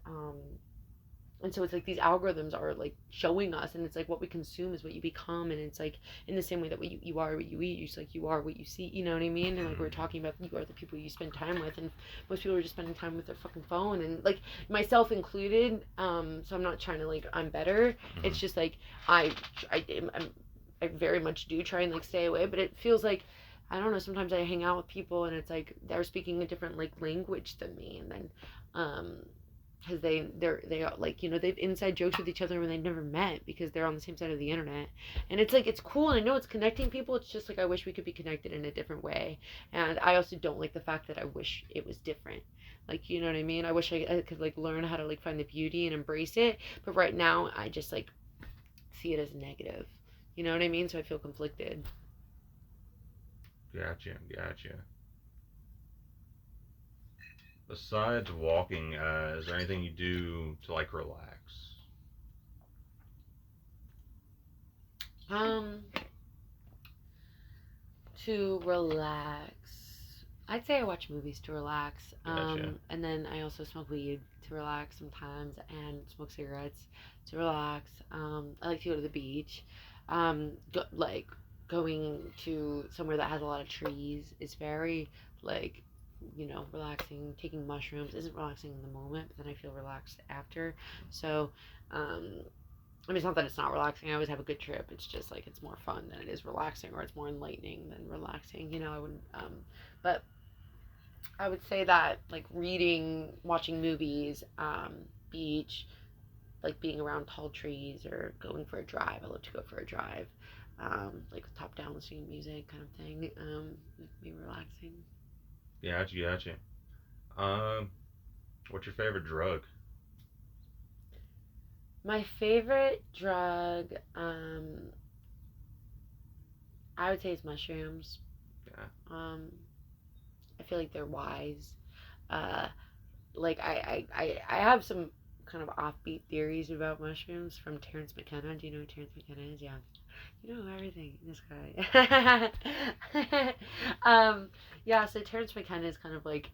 Speaker 2: so it's like these algorithms are like showing us, and it's like what we consume is what you become, and it's like in the same way that what you are what you eat, you just like you are what you see. You know what I mean? And like we're talking about, you are the people you spend time with, and most people are just spending time with their fucking phone, and like myself included. So I'm not trying to like I'm better.
Speaker 1: Mm-hmm.
Speaker 2: It's just like I I very much do try and like stay away, but it feels like I don't know. Sometimes I hang out with people and it's like they're speaking a different like language than me, and then um, because they are like they've inside jokes with each other when they've never met because they're on the same side of the internet, and it's like it's cool and I know it's connecting people. It's just like I wish we could be connected in a different way, and I also don't like the fact that I wish it was different. Like you know what I mean? I wish I could like learn how to like find the beauty and embrace it, but right now I just like see it as negative. You know what I mean? So I feel conflicted.
Speaker 1: Gotcha. Gotcha. Besides walking, is there anything you do to like relax?
Speaker 2: Um, to relax. I'd say I watch movies to relax.
Speaker 1: Gotcha.
Speaker 2: And then I also smoke weed to relax sometimes and smoke cigarettes to relax. I like to go to the beach. Like going to somewhere that has a lot of trees is very like relaxing. Taking mushrooms isn't relaxing in the moment, but then I feel relaxed after. So, um, I mean, it's not that it's not relaxing. I always have a good trip. It's just like it's more fun than it is relaxing, or it's more enlightening than relaxing. I wouldn't. But I would say that like reading, watching movies, beach, like being around tall trees or going for a drive. I love to go for a drive, like top down listening to music kind of thing. Be relaxing.
Speaker 1: Gotcha. Um, what's your favorite drug?
Speaker 2: My favorite drug, I would say is mushrooms.
Speaker 1: Yeah.
Speaker 2: Um, I feel like they're wise. Uh, like I have some kind of offbeat theories about mushrooms from Terrence McKenna. Do you know who Terrence McKenna is? Yeah, you know everything. This guy. um, yeah. So Terrence McKenna is kind of like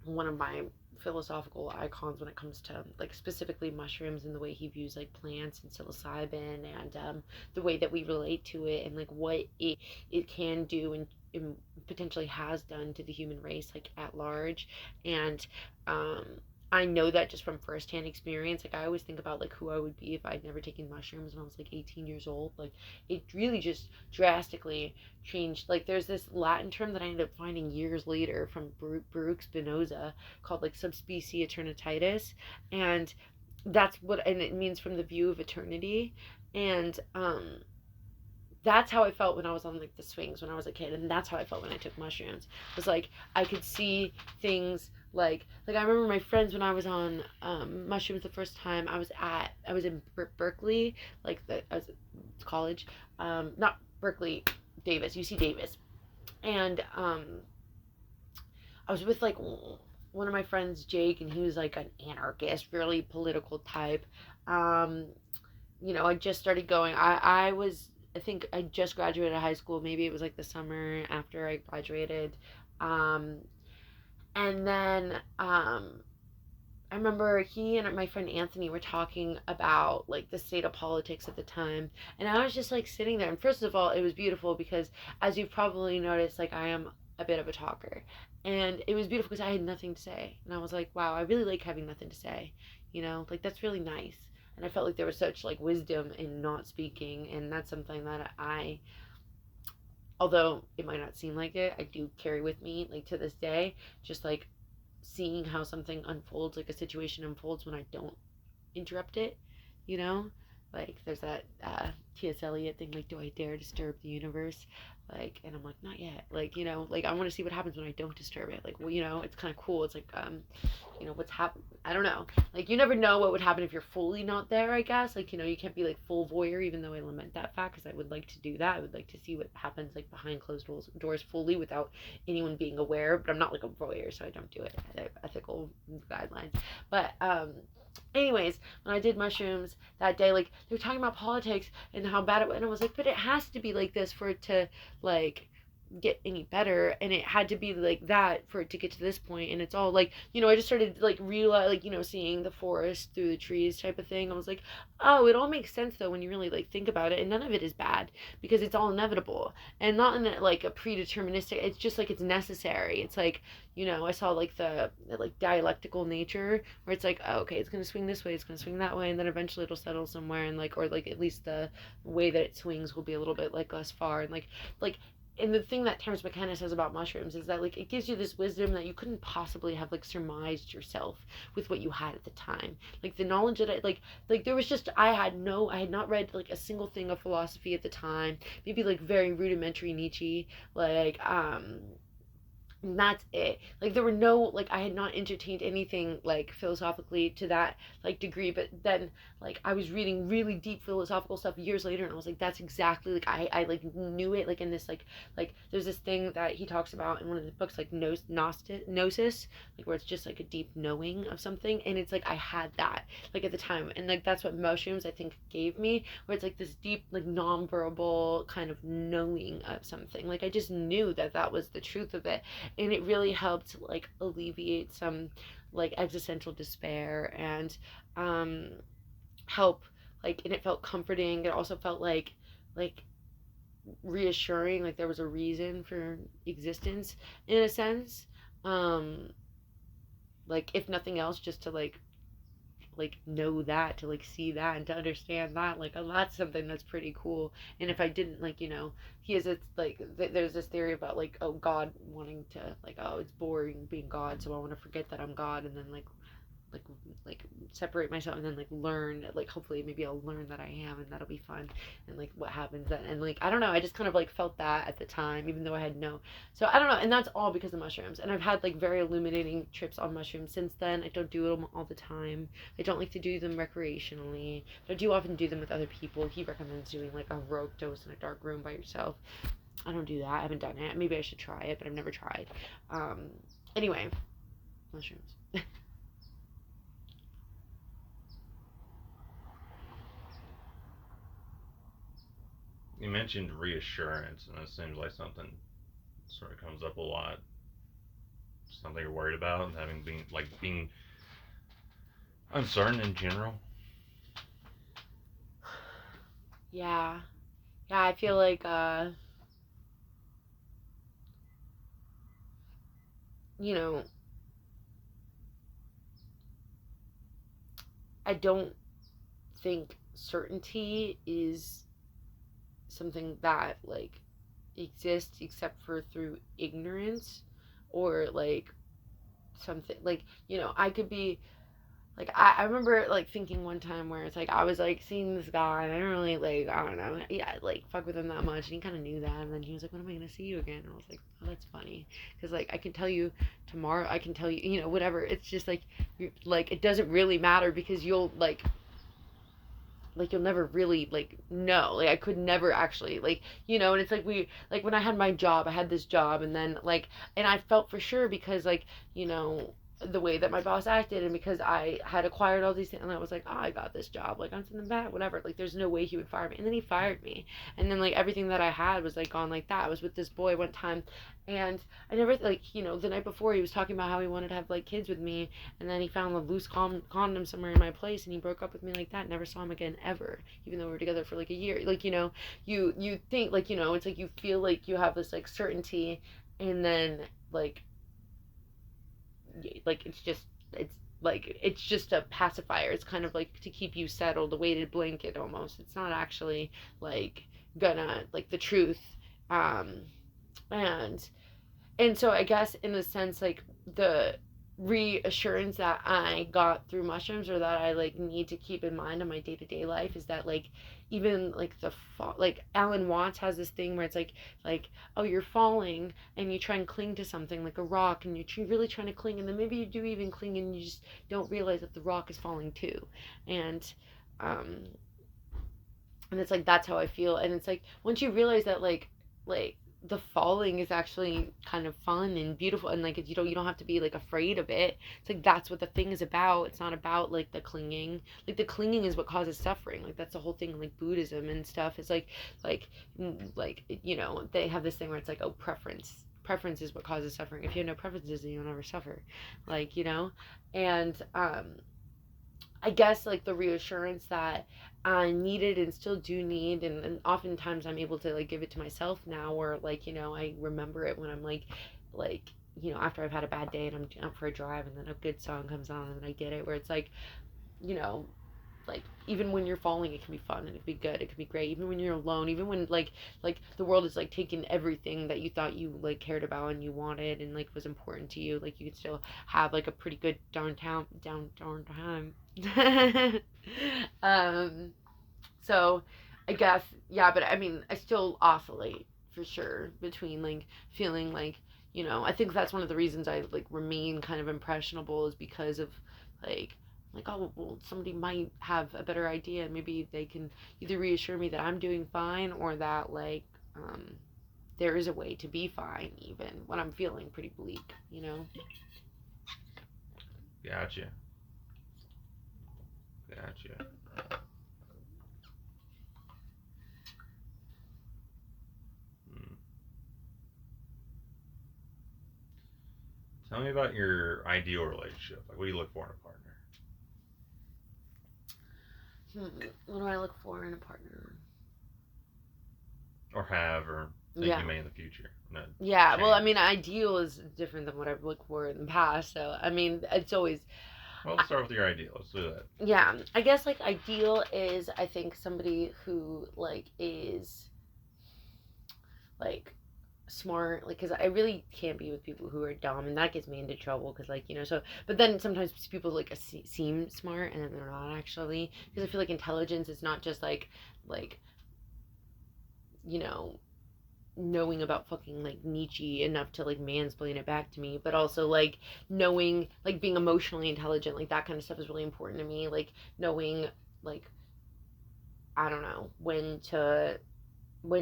Speaker 2: one of my philosophical icons when it comes to like specifically mushrooms and the way he views like plants and psilocybin and the way that we relate to it and like what it can do and potentially has done to the human race like at large. And um I know that just from firsthand experience. Like I always think about like who I would be if I'd never taken mushrooms when I was like 18 years old. Like it really just drastically changed. Like there's this Latin term that I ended up finding years later from Baruch Spinoza called like subspecie eternitatis, and that's what, and it means from the view of eternity. And that's how I felt when I was on like the swings when I was a kid, and that's how I felt when I took mushrooms. It was like I could see things like I remember my friends when I was on mushrooms the first time. I was in Berkeley, like I was college, not Berkeley, Davis, UC Davis, and I was with like one of my friends, Jake, and he was like an anarchist, really political type. Um, I just started going. I think I just graduated high school. Maybe it was like the summer after I graduated. Um, and then I remember he and my friend Anthony were talking about like the state of politics at the time. And I was just like sitting there. And first of all, it was beautiful because, as you've probably noticed, like I am a bit of a talker. And it was beautiful because I had nothing to say. And I was like, wow, I really like having nothing to say. Like that's really nice. And I felt like there was such like wisdom in not speaking. And that's something that although it might not seem like it, I do carry with me like to this day. Just like seeing how something unfolds, like a situation unfolds when I don't interrupt it, you know? Like there's that T.S. Eliot thing, like, do I dare disturb the universe? Like, and I'm like, not yet. Like, like I want to see what happens when I don't disturb it. Like, well, it's kind of cool. It's like, what's happened. I don't know. Like, you never know what would happen if you're fully not there, I guess. Like, you can't be like full voyeur, even though I lament that fact because I would like to do that. I would like to see what happens like behind closed doors fully without anyone being aware. But I'm not like a voyeur, so I don't do it. I have ethical guidelines. But, anyways, when I did mushrooms that day, like they were talking about politics and how bad it was, and I was like, but it has to be like this for it to like get any better, and it had to be like that for it to get to this point. And it's all like, I just started like realize, like, seeing the forest through the trees type of thing. I was like, oh, it all makes sense though when you really like think about it, and none of it is bad because it's all inevitable and not in like a predeterministic. It's just like it's necessary. It's like, I saw like the like dialectical nature where it's like, oh, okay, it's gonna swing this way, it's gonna swing that way, and then eventually it'll settle somewhere, and like, or like at least the way that it swings will be a little bit like less far, and like and the thing that Terrence McKenna says about mushrooms is that like it gives you this wisdom that you couldn't possibly have like surmised yourself with what you had at the time. Like the knowledge that like there was just I had not read like a single thing of philosophy at the time. Maybe like very rudimentary Nietzsche, like and that's it. Like there were no, like I had not entertained anything like philosophically to that like degree. But then like I was reading really deep philosophical stuff years later, and I was like, that's exactly like I like knew it. Like in this like there's this thing that he talks about in one of the books, like gnosis, like where it's just like a deep knowing of something. And it's like I had that like at the time, and like that's what mushrooms I think gave me, where it's like this deep like non-verbal kind of knowing of something. Like I just knew that that was the truth of it, and it really helped like alleviate some like existential despair and um help, like, and it felt comforting. It also felt like reassuring, like there was a reason for existence in a sense, um like if nothing else just to like like know that, to like see that, and to understand that, like, oh, that's something that's pretty cool. And if I didn't, like, he has it's like there's this theory about like, oh, God wanting to, like, oh, it's boring being God, so I want to forget that I'm God, and then like like separate myself, and then like learn, like hopefully maybe I'll learn that I am, and that'll be fun. And like what happens then, and like I don't know, I just kind of like felt that at the time, even though I had no, so I don't know. And that's all because of mushrooms, and I've had like very illuminating trips on mushrooms since then. I don't do them all the time. I don't like to do them recreationally, but I do often do them with other people. He recommends doing like a rogue dose in a dark room by yourself. I don't do that. I haven't done it. Maybe I should try it, but I've never tried. Anyway, mushrooms.
Speaker 1: You mentioned reassurance, and it seems like something sort of comes up a lot. Something you're worried about, having being uncertain in general.
Speaker 2: Yeah. Yeah, I feel like you know, I don't think certainty is something that like exists except for through ignorance, or like something like, I could be like, I remember like thinking one time where it's like I was like seeing this guy, and I didn't really, like, I don't know, yeah, like fuck with him that much, and he kind of knew that. And then he was like, when am I gonna see you again? And I was like, oh, that's funny, because like I can tell you tomorrow, I can tell you, whatever. It's just like, like it doesn't really matter, because you'll like you'll never really like know. Like I could never actually, like, and it's like, we like when I had my job, I had this job, and then like, and I felt for sure, because like, the way that my boss acted, and because I had acquired all these things, and I was like, oh, I got this job, like, I'm something bad, whatever, like there's no way he would fire me. And then he fired me, and then like everything that I had was like gone like that. I was with this boy one time, and I never, like, the night before he was talking about how he wanted to have like kids with me, and then he found a loose condom somewhere in my place, and he broke up with me like that. Never saw him again ever, even though we were together for like a year. Like, you think, like, it's like you feel like you have this like certainty, and then like it's just a pacifier. It's kind of like to keep you settled, a weighted blanket almost. It's not actually like gonna, like, the truth. um and and so I guess in a sense, like, the reassurance that I got through mushrooms, or that I like need to keep in mind in my day-to-day life, is that like, even like like Alan Watts has this thing where it's like, oh, you're falling, and you try and cling to something like a rock, and you're really trying to cling, and then maybe you do even cling, and you just don't realize that the rock is falling too. And um and it's like, that's how I feel. And it's like, once you realize that, like the falling is actually kind of fun and beautiful, and like, you don't have to be like afraid of it. It's like, that's what the thing is about. It's not about like the clinging. Like, the clinging is what causes suffering. Like, that's the whole thing, like Buddhism and stuff. It's like they have this thing where it's like, oh, preference is what causes suffering. If you have no preferences, then you'll never suffer. Like, and I guess like the reassurance that I needed and still do need, and oftentimes I'm able to like give it to myself now, or like, I remember it when I'm like after I've had a bad day and I'm out for a drive, and then a good song comes on, and then I get it, where it's like, you know like, even when you're falling, it can be fun, and it can be good, it can be great. Even when you're alone, even when like the world is like taking everything that you thought you like cared about and you wanted and like was important to you, like, you could still have like a pretty good darn time. um so I guess, yeah, but I mean, I still oscillate for sure between like feeling like, I think that's one of the reasons I like remain kind of impressionable, is because of like oh, well, somebody might have a better idea, and maybe they can either reassure me that I'm doing fine, or that like there is a way to be fine even when I'm feeling pretty bleak.
Speaker 1: Gotcha. Gotcha. Hmm. Tell me about your ideal relationship. Like, what do you look for in a partner?
Speaker 2: What do I look for in a partner?
Speaker 1: Or have, or think
Speaker 2: Yeah.
Speaker 1: you may in the future? No,
Speaker 2: Yeah, well, I
Speaker 1: change.
Speaker 2: mean, ideal is different than what I've looked for in the past. So, I mean, it's always,
Speaker 1: Well, let's start with your ideal. Let's do that.
Speaker 2: Yeah, I guess like ideal is I think somebody who like is like smart, like, because I really can't be with people who are dumb, and that gets me into trouble because like, so but then sometimes people like seem smart and then they're not actually, because I feel like intelligence is not just like you know knowing about fucking like Nietzsche enough to like mansplain it back to me, but also like knowing, like being emotionally intelligent, like that kind of stuff is really important to me, like knowing, like, I don't know, when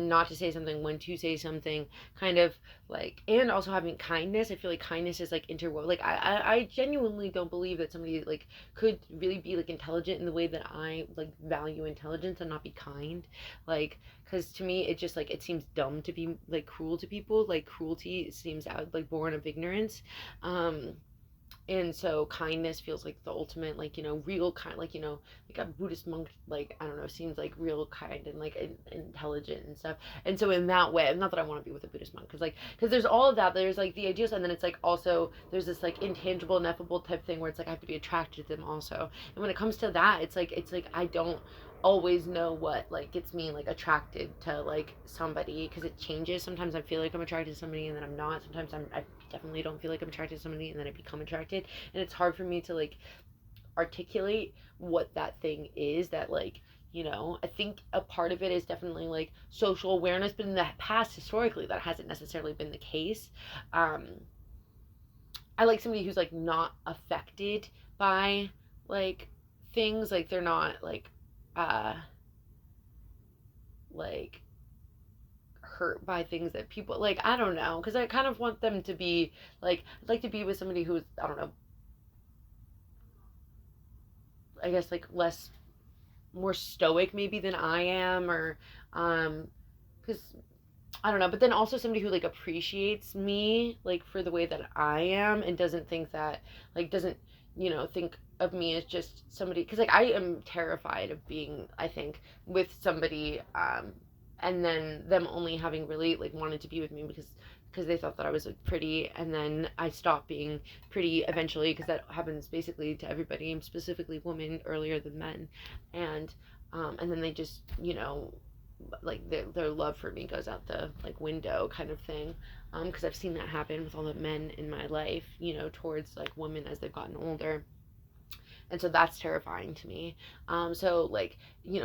Speaker 2: not to say something, when to say something, kind of like, and also having kindness. I feel like kindness is like interwoven. Like I genuinely don't believe that somebody like could really be like intelligent in the way that I like value intelligence and not be kind. Like, because to me it just like it seems dumb to be like cruel to people. Like cruelty seems out like born of ignorance. And so kindness feels like the ultimate, like, real kind, like, like a Buddhist monk, like, I don't know, seems like real kind and like intelligent and stuff. And so in that way, not that I want to be with a Buddhist monk, because there's all of that, there's like the ideals, and then it's like also there's this like intangible, ineffable type thing where it's like I have to be attracted to them also. And when it comes to that, it's like I don't always know what like gets me like attracted to like somebody, because it changes. Sometimes I feel like I'm attracted to somebody and then I'm not. Sometimes I definitely don't feel like I'm attracted to somebody and then I become attracted, and it's hard for me to like articulate what that thing is that like, I think a part of it is definitely like social awareness, but in the past historically that hasn't necessarily been the case. um I like somebody who's like not affected by like things, like they're not uh like hurt by things that people like, I don't know, because I kind of want them to be like, I'd like to be with somebody who's, I don't know, I guess like less, more stoic maybe than I am, or because I don't know, but then also somebody who like appreciates me like for the way that I am and doesn't think that, like, doesn't, think of me as just somebody, because like I am terrified of being, I think, with somebody, and then them only having really like wanted to be with me because they thought that I was like pretty, and then I stopped being pretty eventually, because that happens basically to everybody, specifically women earlier than men, and then they just, like their love for me goes out the like window kind of thing, because I've seen that happen with all the men in my life, towards like women as they've gotten older, and so that's terrifying to me. So like,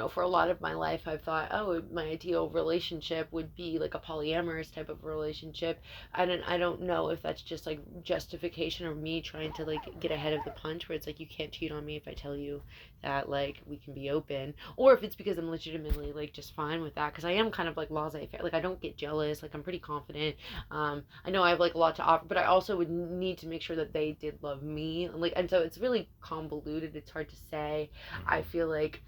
Speaker 2: for a lot of my life I've thought, oh, my ideal relationship would be like a polyamorous type of relationship. I don't know if that's just like justification of me trying to like get ahead of the punch, where it's like you can't cheat on me if I tell you that like we can be open, or if it's because I'm legitimately like just fine with that, because I am kind of like laissez-faire, like I don't get jealous, like I'm pretty confident. I know I have like a lot to offer, but I also would need to make sure that they did love me, and so it's really convoluted, it's hard to say. I feel like,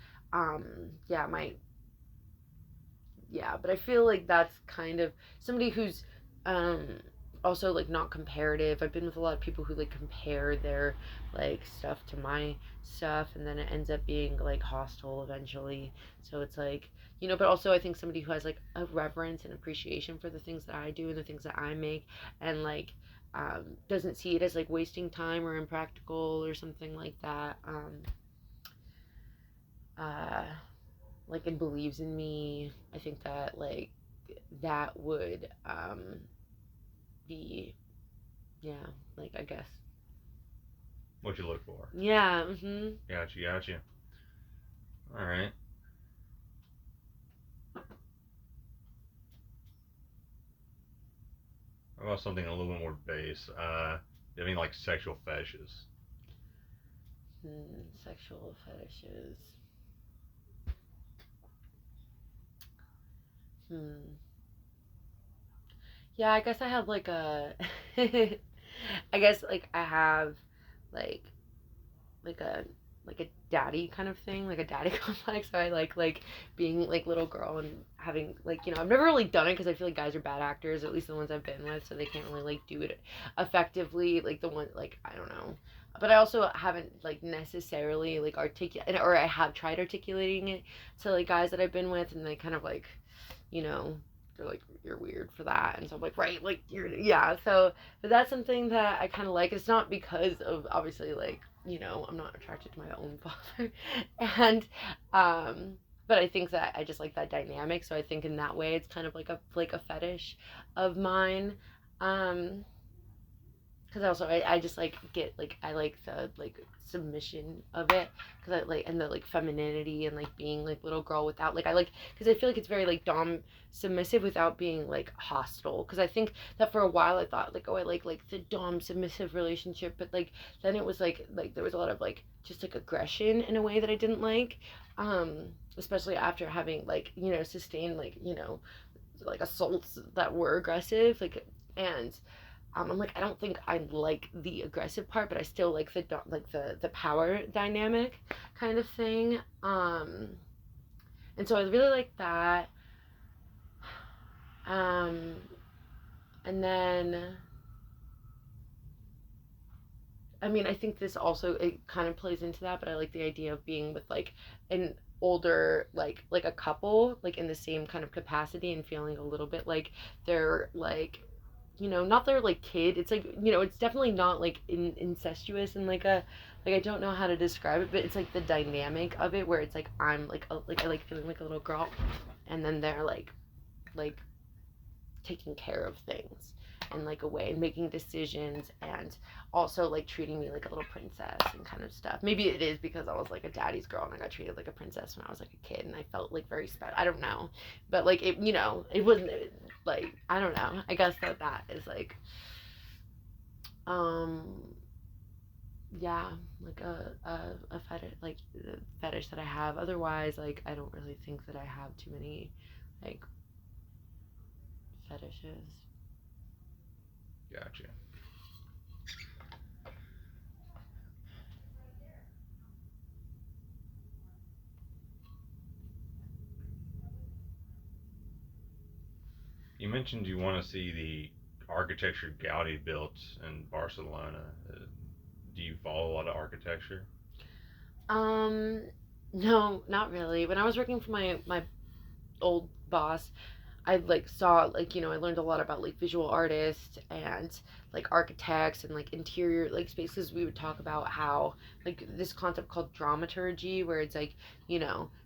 Speaker 2: yeah, but I feel like that's kind of somebody who's, um also like not comparative. I've been with a lot of people who like compare their like stuff to my stuff, and then it ends up being like hostile eventually. So it's like, but also I think somebody who has like a reverence and appreciation for the things that I do and the things that I make, and like, doesn't see it as like wasting time or impractical or something like that. Uh like, and believes in me. I think that like that would, be, yeah, like, I guess,
Speaker 1: What you look for.
Speaker 2: yeah. Mhm.
Speaker 1: Gotcha. All right. How about something a little bit more base? You have any like sexual fetishes?
Speaker 2: Sexual fetishes. Hmm. Yeah, I guess I have like a I guess like I have like a daddy kind of thing, like a daddy complex. So I like being like little girl and having like, I've never really done it because I feel like guys are bad actors, at least the ones I've been with, so they can't really like do it effectively. Like the one, like, I don't know. But I also haven't like necessarily like articulate, or I have tried articulating it to like guys that I've been with, and they kind of like, you know, they're like, you're weird for that, and so I'm like, right, like you're, yeah. So, but that's something that I kind of like. It's not because of obviously like I'm not attracted to my own father. And but I think that I just like that dynamic, so I think in that way it's kind of like a fetish of mine. Um because also I just like get like I like the like submission of it, because I like, and the like femininity and like being like little girl without like I like, because I feel like it's very like dom submissive without being like hostile, because I think that for a while I thought like, oh, I like the dom submissive relationship, but like then it was like there was a lot of like just like aggression in a way that I didn't like, especially after having like sustained like assaults that were aggressive, like, and I'm like, I don't think I like the aggressive part, but I still like the power dynamic kind of thing. And so I really like that. Um, and then I mean, I think this also it kind of plays into that, but I like the idea of being with like an older like a couple like in the same kind of capacity and feeling a little bit like they're like not their like kid. It's like it's definitely not like incestuous and like I don't know how to describe it, but it's like the dynamic of it where it's like I'm like I like feeling like a little girl, and then they're like taking care of things in like a way and making decisions, and also like treating me like a little princess and kind of stuff. Maybe it is because I was like a daddy's girl and I got treated like a princess when I was like a kid and I felt like very special. I don't know, but like it wasn't like I don't know. I guess that is like um yeah, like a fetish, like the fetish that I have. Otherwise, like I don't really think that I have too many like fetishes.
Speaker 1: Gotcha. You mentioned you want to see the architecture Gaudi built in Barcelona. Do you follow a lot of architecture?
Speaker 2: Um, no, not really. When I was working for my old boss, I like saw like I learned a lot about like visual artists and like architects and like interior like spaces. We would talk about how like this concept called dramaturgy, where it's like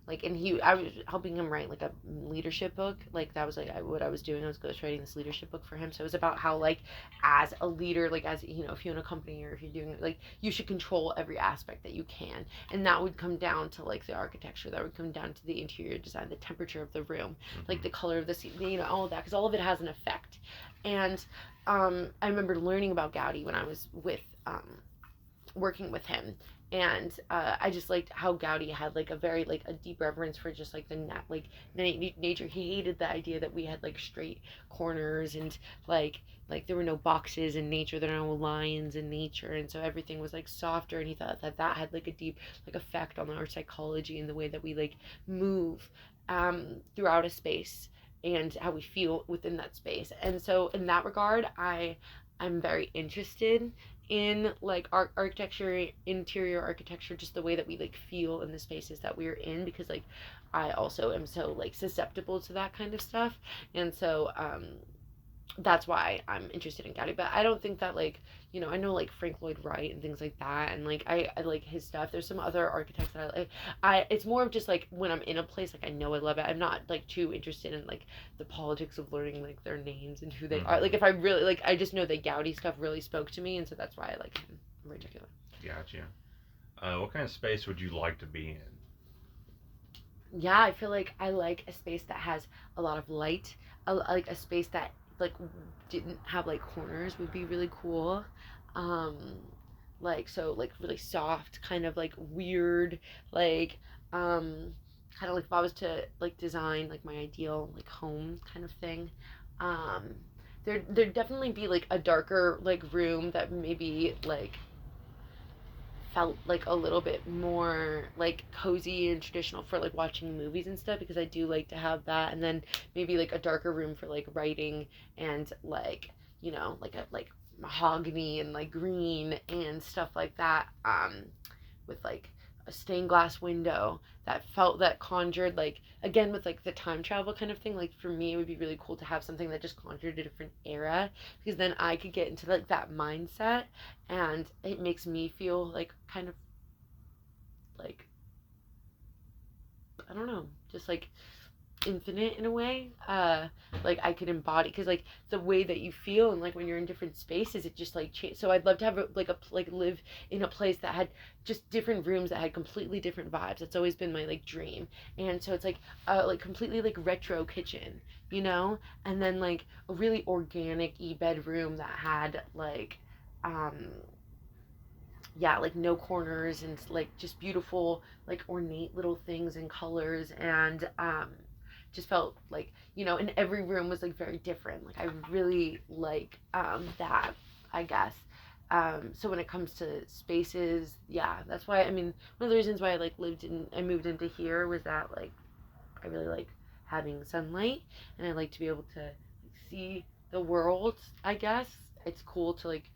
Speaker 2: like, and I was helping him write like a leadership book. Like that was like what I was doing. I was ghostwriting this leadership book for him. So it was about how like as a leader, like as if you own a company or if you're doing like you should control every aspect that you can, and that would come down to like the architecture. That would come down to the interior design, the temperature of the room, like the color of the scene, all of that, because all of it has an effect. And I remember learning about Gaudi when I was working with him, and I just liked how Gaudi had like a very like a deep reverence for just like the nature. He hated the idea that we had like straight corners and like there were no boxes in nature, there were no lines in nature, and so everything was like softer. And he thought that had like a deep like effect on our psychology and the way that we like move throughout a space and how we feel within that space. And so in that regard, I'm very interested in like architecture, interior architecture, just the way that we like feel in the spaces that we're in, because like I also am so like susceptible to that kind of stuff. And so that's why I'm interested in Gaudi. But I don't think that like I know like Frank Lloyd Wright and things like that, and like I like his stuff. There's some other architects that I like. It's more of just like when I'm in a place, like I know I love it. I'm not like too interested in like the politics of learning like their names and who they are. Like if I really like, I just know that Gaudi stuff really spoke to me, and so that's why I like him in particular.
Speaker 1: Gotcha. What kind of space would you like to be in?
Speaker 2: Yeah, I feel like I like a space that has a lot of light. Like a space that like didn't have like corners would be really cool. Um, like so like really soft, kind of like weird, like kind of like if I was to like design like my ideal like home kind of thing. Um, there'd definitely be like a darker like room that maybe like felt like a little bit more like cozy and traditional for like watching movies and stuff, because I do like to have that. And then maybe like a darker room for like writing and like like a like mahogany and like green and stuff like that, with like a stained glass window that conjured, like, again with like the time travel kind of thing. Like for me it would be really cool to have something that just conjured a different era, because then I could get into like that mindset, and it makes me feel like kind of like, I don't know, just like infinite in a way. Like I could embody, because like the way that you feel, and like when you're in different spaces, it just like change. So I'd love to have like live in a place that had just different rooms that had completely different vibes. That's always been my like dream. And so it's like completely like retro kitchen, you know, and then like a really organic bedroom that had like um yeah, like no corners, and like just beautiful, like ornate little things and colors, and just felt like, and every room was like very different. Like I really like that, I guess. So when it comes to spaces, yeah, that's why, I mean, one of the reasons why I moved into here was that like I really like having sunlight, and I like to be able to see the world, I guess. It's cool to like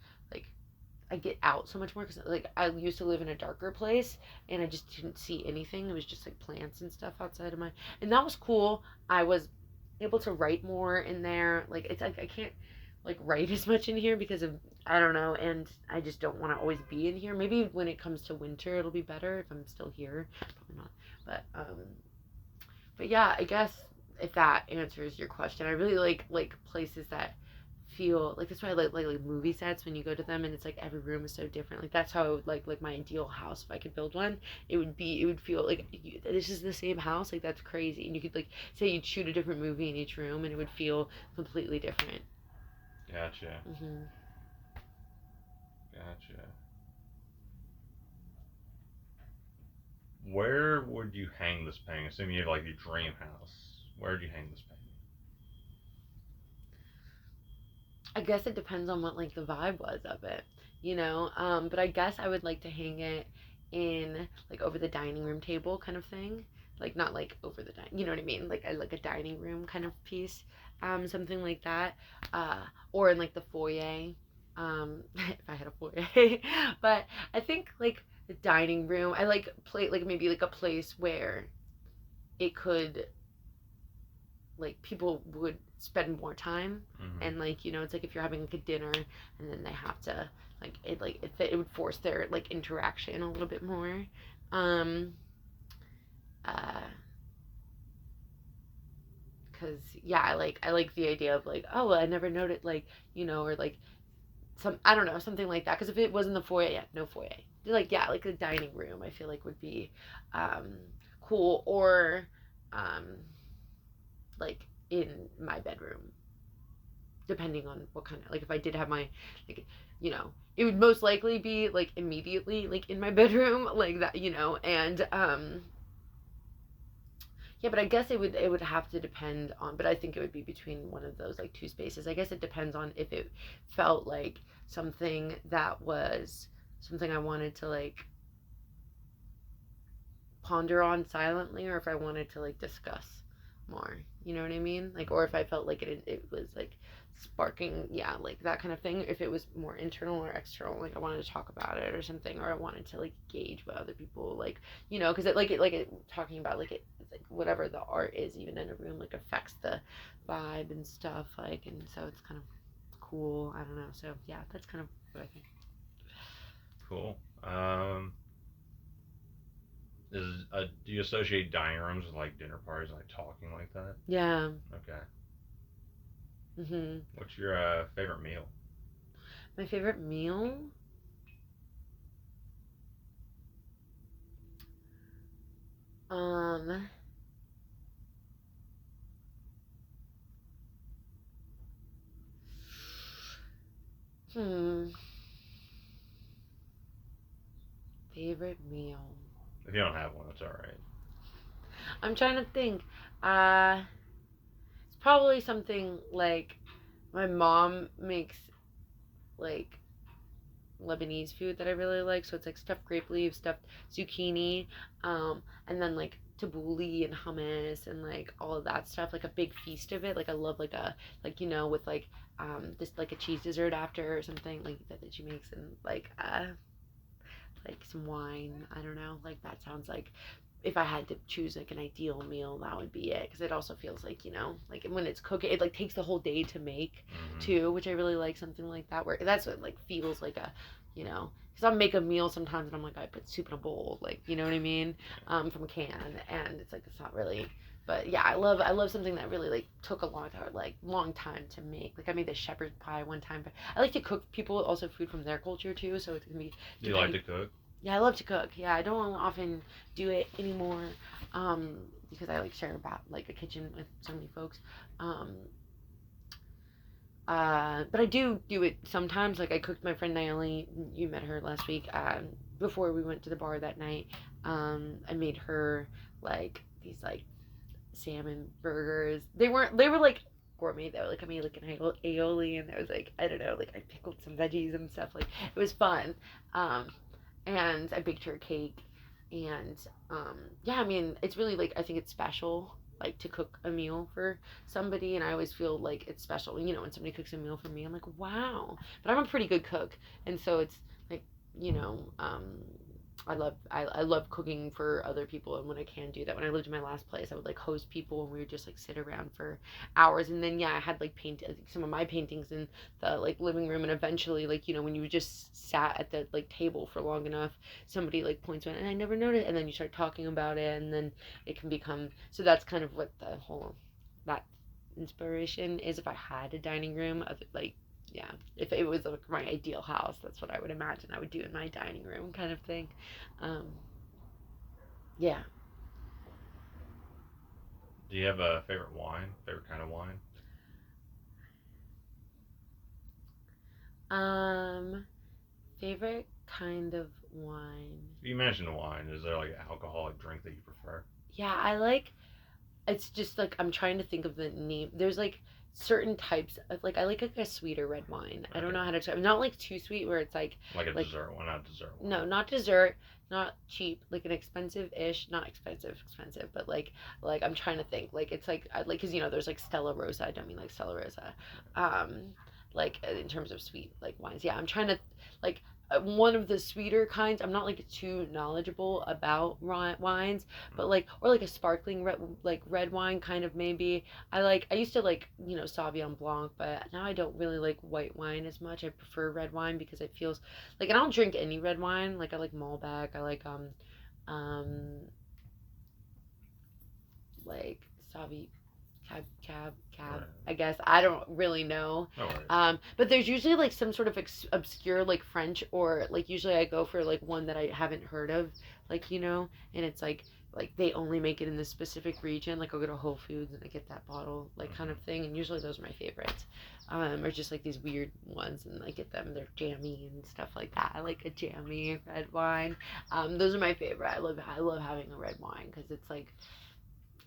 Speaker 2: I get out so much more, because like I used to live in a darker place and I just didn't see anything. It was just like plants and stuff outside of my, and that was cool. I was able to write more in there. Like it's like I can't like write as much in here because of, I don't know, and I just don't want to always be in here. Maybe when it comes to winter it'll be better if I'm still here. Probably not. But yeah, I guess if that answers your question, I really like places that feel like, that's why I like movie sets when you go to them, and it's like every room is so different. Like that's how I would like my ideal house. If I could build one, it would feel like this is the same house. Like that's crazy. And you could like say you'd shoot a different movie in each room, and it would feel completely different.
Speaker 1: Gotcha.
Speaker 2: Hmm.
Speaker 1: Gotcha. Where would you hang this painting? Assuming you have like your dream house, where would you hang this painting?
Speaker 2: I guess it depends on what like the vibe was of it, you know. But I guess I would like to hang it in like over the dining room table kind of thing, like not like over the dining, you know what I mean? Like like a dining room kind of piece, something like that, or in like the foyer, if I had a foyer. But I think like the dining room, I like play like maybe like a place where it could, like people would spend more time,
Speaker 1: Mm-hmm.
Speaker 2: and like, it's like if you're having like a dinner, and then they have to it would force their like interaction a little bit more. um uh because yeah, I like the idea of like, oh well, I never noticed, like, or like some, I don't know, something like that. Because if it was in the foyer, yeah, no foyer, like, yeah, like a dining room I feel like would be um cool, or um like in my bedroom, depending on what kind of, like, if I did have my, like, it would most likely be like immediately like in my bedroom, like that, and yeah. But I guess it would have to depend on, but I think it would be between one of those like two spaces. I guess it depends on if it felt like something that was something I wanted to like ponder on silently, or if I wanted to like discuss more. You know what I mean? Like, or if I felt like it was like sparking, yeah, like that kind of thing. If it was more internal or external, like I wanted to talk about it or something, or I wanted to like gauge what other people like, because talking about like it's like whatever the art is, even in a room, like affects the vibe and stuff. Like, and so it's kind of cool. I don't know. So yeah, that's kind of what I think.
Speaker 1: Cool. Do you associate dining rooms with like dinner parties, like talking like that?
Speaker 2: Yeah.
Speaker 1: Okay.
Speaker 2: Mhm.
Speaker 1: What's your favorite meal?
Speaker 2: My favorite meal. Um. Hmm. Favorite meal.
Speaker 1: If you don't have one, it's all right.
Speaker 2: I'm trying to think. Uh, it's probably something like my mom makes, like Lebanese food that I really like. So it's like stuffed grape leaves, stuffed zucchini, and then like tabbouleh and hummus and like all of that stuff. Like a big feast of it. Like I love like a, like, with like this like a cheese dessert after or something like that she makes, and like like some wine. I don't know. Like that sounds like if I had to choose like an ideal meal, that would be it. Because it also feels like like when it's cooking, it like takes the whole day to make,
Speaker 1: Hmm.
Speaker 2: too, which I really like something like that. Where that's what like feels like a, because I'll make a meal sometimes and I'm like I put soup in a bowl, like you know what I mean, from a can, and it's like it's not really. But yeah, I love something that really like took a long time to make. Like I made the shepherd's pie one time, but I like to cook people also food from their culture too, so it can be
Speaker 1: Do you like
Speaker 2: depend
Speaker 1: to cook?
Speaker 2: yeah, I love to cook. Yeah, I don't often do it anymore, because I like share about like a kitchen with so many folks. Um, but I do it sometimes. Like I cooked my friend Naomi. You met her last week. Before we went to the bar that night, I made her like these like salmon burgers. They were like gourmet though. Like I made like an aioli, and there was like I don't know, like I pickled some veggies and stuff. Like it was fun. Um, and I baked her a cake. And yeah, I mean, it's really like I think it's special like to cook a meal for somebody, and I always feel like it's special. When somebody cooks a meal for me, I'm like, wow. But I'm a pretty good cook, and so it's like you know, I love cooking for other people, and when I can do that, when I lived in my last place, I would like host people, and we would just like sit around for hours, and then yeah, I had like some of my paintings in the like living room, and eventually like when you just sat at the like table for long enough, somebody like points one, and I never noticed, and then you start talking about it, and then it can become so that's kind of what the whole that inspiration is. If I had a dining room of like yeah, if it was like my ideal house, that's what I would imagine I would do in my dining room kind of thing. um yeah.
Speaker 1: Do you have a favorite wine? Favorite kind of wine?
Speaker 2: um Favorite kind of wine.
Speaker 1: You mentioned wine. Is there like an alcoholic drink that you prefer?
Speaker 2: Yeah, I like it's just like I'm trying to think of the name. There's like certain types of like I like a sweeter red wine. I don't
Speaker 1: Okay.
Speaker 2: know how to describe. Not like too sweet where it's
Speaker 1: Like a
Speaker 2: like
Speaker 1: dessert one, not dessert one.
Speaker 2: no, not dessert, not cheap, like an expensive-ish, not expensive, but like I'm trying to think. Like it's like I like cuz there's like Stella Rosa. I don't mean like Stella Rosa. Like in terms of sweet like wines. Yeah, I'm trying to like one of the sweeter kinds. I'm not like too knowledgeable about wines, but like or like a sparkling red wine kind of maybe. I used to like Sauvignon Blanc, but now I don't really like white wine as much. I prefer red wine because it feels like I don't drink any red wine. Like I like Malbec. I um like Savi cab.
Speaker 1: Right.
Speaker 2: I guess I don't really know.
Speaker 1: No worries.
Speaker 2: But there's usually like some sort of obscure like French or like usually I go for like one that I haven't heard of, like and it's like they only make it in this specific region. Like I'll go to Whole Foods and I get that bottle like kind
Speaker 1: Hmm.
Speaker 2: of thing, and usually those are my favorites. Or just like these weird ones, and I get them. They're jammy and stuff like that. I like a jammy red wine. Those are my favorite. I love having a red wine because it's like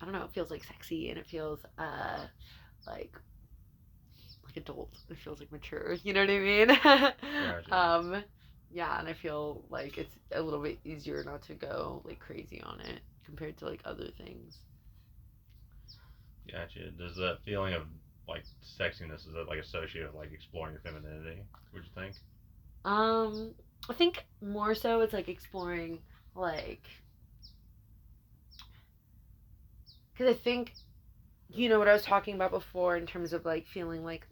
Speaker 2: I don't know. It feels like sexy and it feels like adult. It feels like mature. You know what I mean?
Speaker 1: Gotcha.
Speaker 2: Yeah, and I feel like it's a little bit easier not to go like crazy on it compared to like other things.
Speaker 1: Gotcha. Does that feeling of like sexiness is that like associated with like exploring your femininity? Would you think?
Speaker 2: Um, I think more so it's like exploring like because I think what I was talking about before in terms of like feeling like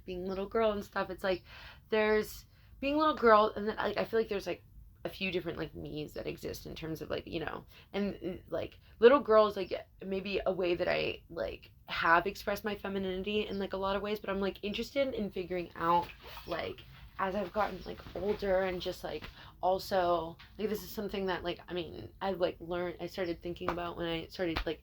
Speaker 2: being little girl and stuff. It's like there's being little girl, and then I feel like there's like a few different like me's that exist in terms of like and like little girls like maybe a way that I like have expressed my femininity in like a lot of ways, but I'm like interested in figuring out like as I've gotten like older and just like also like this is something that like I mean I've like learned I started thinking about when I started like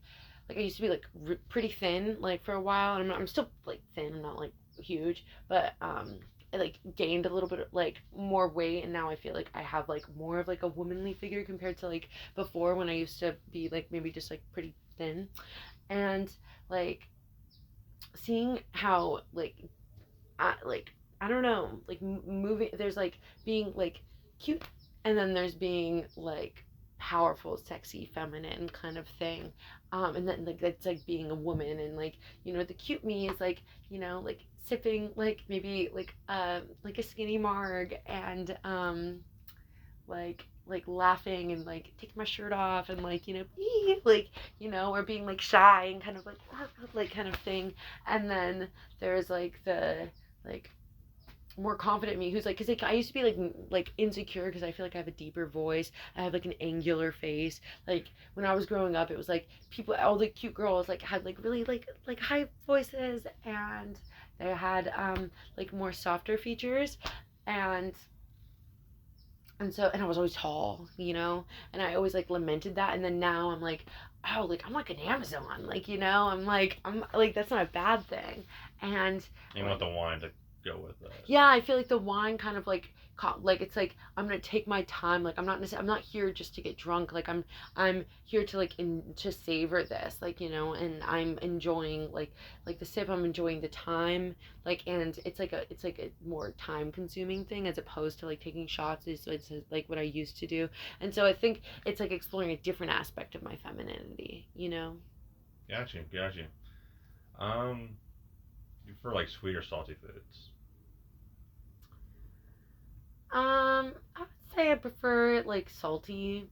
Speaker 2: I used to be like pretty thin like for a while, and I'm still like thin. I'm not like huge, but I like gained a little bit like more weight, and now I feel like I have like more of like a womanly figure compared to like before when I used to be like maybe just like pretty thin, and like seeing how like I don't know like moving. There's like being like cute, and then there's being like powerful, sexy, feminine kind of thing. And then like that's like being a woman, and like the cute me is like sipping like maybe like a skinny marg, and like laughing and like taking my shirt off and like like or being like shy and kind of like kind of thing. And then there's like the like more confident me who's like, because like I used to be like insecure because I feel like I have a deeper voice, I have like an angular face. Like when I was growing up, it was like people, all the cute girls like had like really like high voices, and they had like more softer features. And and so and I was always tall, and I always like lamented that. And then now I'm like, oh, like I'm like an Amazon, like I'm like that's not a bad thing. And
Speaker 1: You want the wine to go with that.
Speaker 2: yeah, I feel like the wine kind of like it's like I'm gonna take my time. Like I'm not here just to get drunk. Like I'm here to to savor this. And I'm enjoying like the sip. I'm enjoying the time. And it's like a more time consuming thing as opposed to like taking shots. It's like what I used to do. And so I think it's like exploring a different aspect of my femininity.
Speaker 1: Gotcha. You prefer like sweet or salty foods?
Speaker 2: I would say I prefer like salty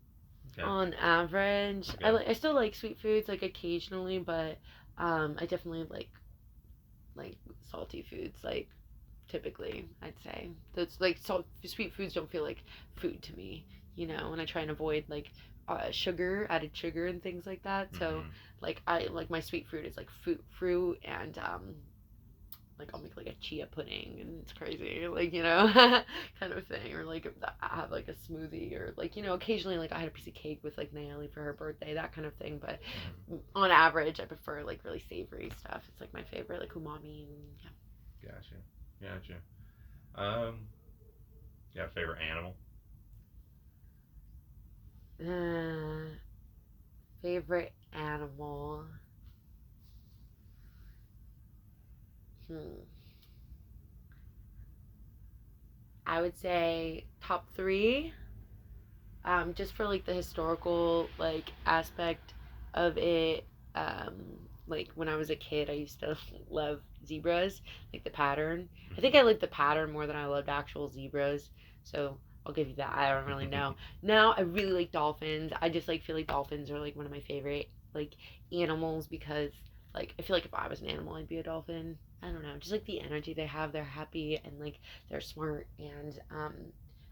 Speaker 1: Okay.
Speaker 2: on average.
Speaker 1: Okay.
Speaker 2: I still like sweet foods like occasionally, but I definitely like salty foods like typically. I'd say that's like sweet foods don't feel like food to me, and I try and avoid like added sugar and things like that. So
Speaker 1: Mm-hmm.
Speaker 2: like I like my sweet fruit is like fruit and like I'll make like a chia pudding and it's crazy, like kind of thing, or like I have like a smoothie, or like occasionally like I had a piece of cake with like Nayeli for her birthday, that kind of thing. But
Speaker 1: Mm-hmm.
Speaker 2: on average, I prefer like really savory stuff. It's like my favorite, like umami and
Speaker 1: Gotcha. You have a favorite animal?
Speaker 2: yeah. Favorite animal. Hmm. I would say top three. Just for like the historical like aspect of it. Um, like when I was a kid, I used to love zebras, like the pattern. I think I liked the pattern more than I loved actual zebras. So I'll give you that. I don't really know. Now I really like dolphins. I just like feel like dolphins are like one of my favorite like animals because like I feel like if I was an animal, I'd be a dolphin. I don't know, just like the energy they have. They're happy and like they're smart, and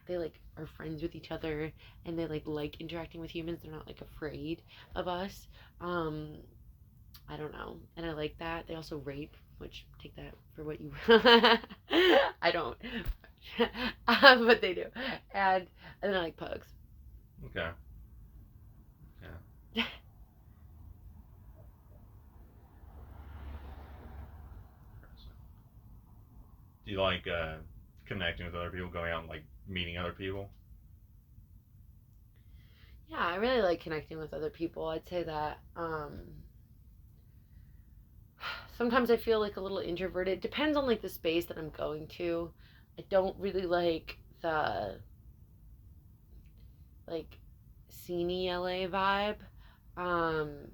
Speaker 2: they like are friends with each other, and they like interacting with humans. They're not like afraid of us. um I don't know, and I like that. They also rape, which take that for what you I don't but they do. And then I like pugs.
Speaker 1: Okay. Yeah. Do you like connecting with other people, going out and like meeting other people?
Speaker 2: Yeah, I really like connecting with other people. I'd say that sometimes I feel like a little introverted. Depends on like the space that I'm going to. I don't really like the like sceney LA vibe. Um,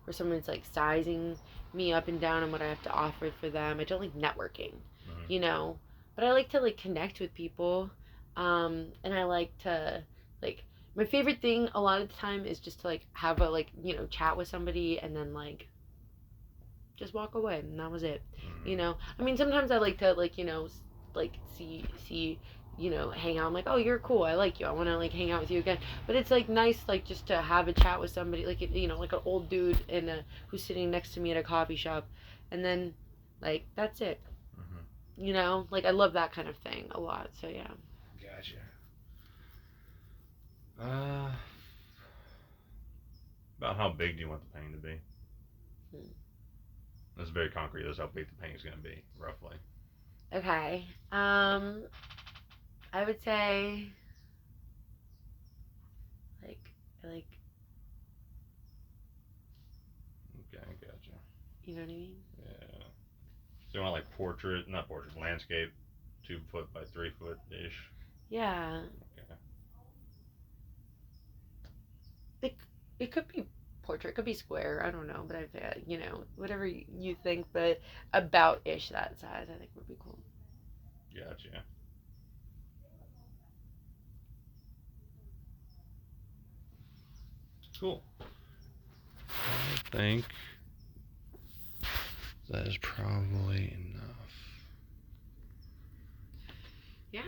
Speaker 2: where someone's like sizing me up and down and what I have to offer for them. I don't like networking,
Speaker 1: Mm-hmm.
Speaker 2: you know. But I like to like connect with people. And I like to like my favorite thing a lot of the time is just to like have a like, chat with somebody and then like just walk away and that was it.
Speaker 1: Mm-hmm.
Speaker 2: I mean sometimes I like to like, like see hang out. I'm like, oh, you're cool. I like you. I want to like hang out with you again. But it's like nice, like just to have a chat with somebody, like like an old dude who's sitting next to me at a coffee shop, and then like that's it.
Speaker 1: Mm-hmm.
Speaker 2: Like I love that kind of thing a lot. So yeah.
Speaker 1: Gotcha. Uh, about how big do you want the painting to be?
Speaker 2: Hmm.
Speaker 1: That's very concrete. That's how big the painting's gonna be, roughly.
Speaker 2: Okay. I would say like
Speaker 1: Okay, gotcha.
Speaker 2: you know what I mean.
Speaker 1: Yeah. So you want like portrait, not portrait, landscape, 2 foot by 3 foot ish.
Speaker 2: Yeah.
Speaker 1: Okay.
Speaker 2: It could be portrait, it could be square. I don't know, but I've whatever you think, but about ish that size, I think would be cool.
Speaker 1: Gotcha. Cool. I think that is probably enough.
Speaker 2: Yeah.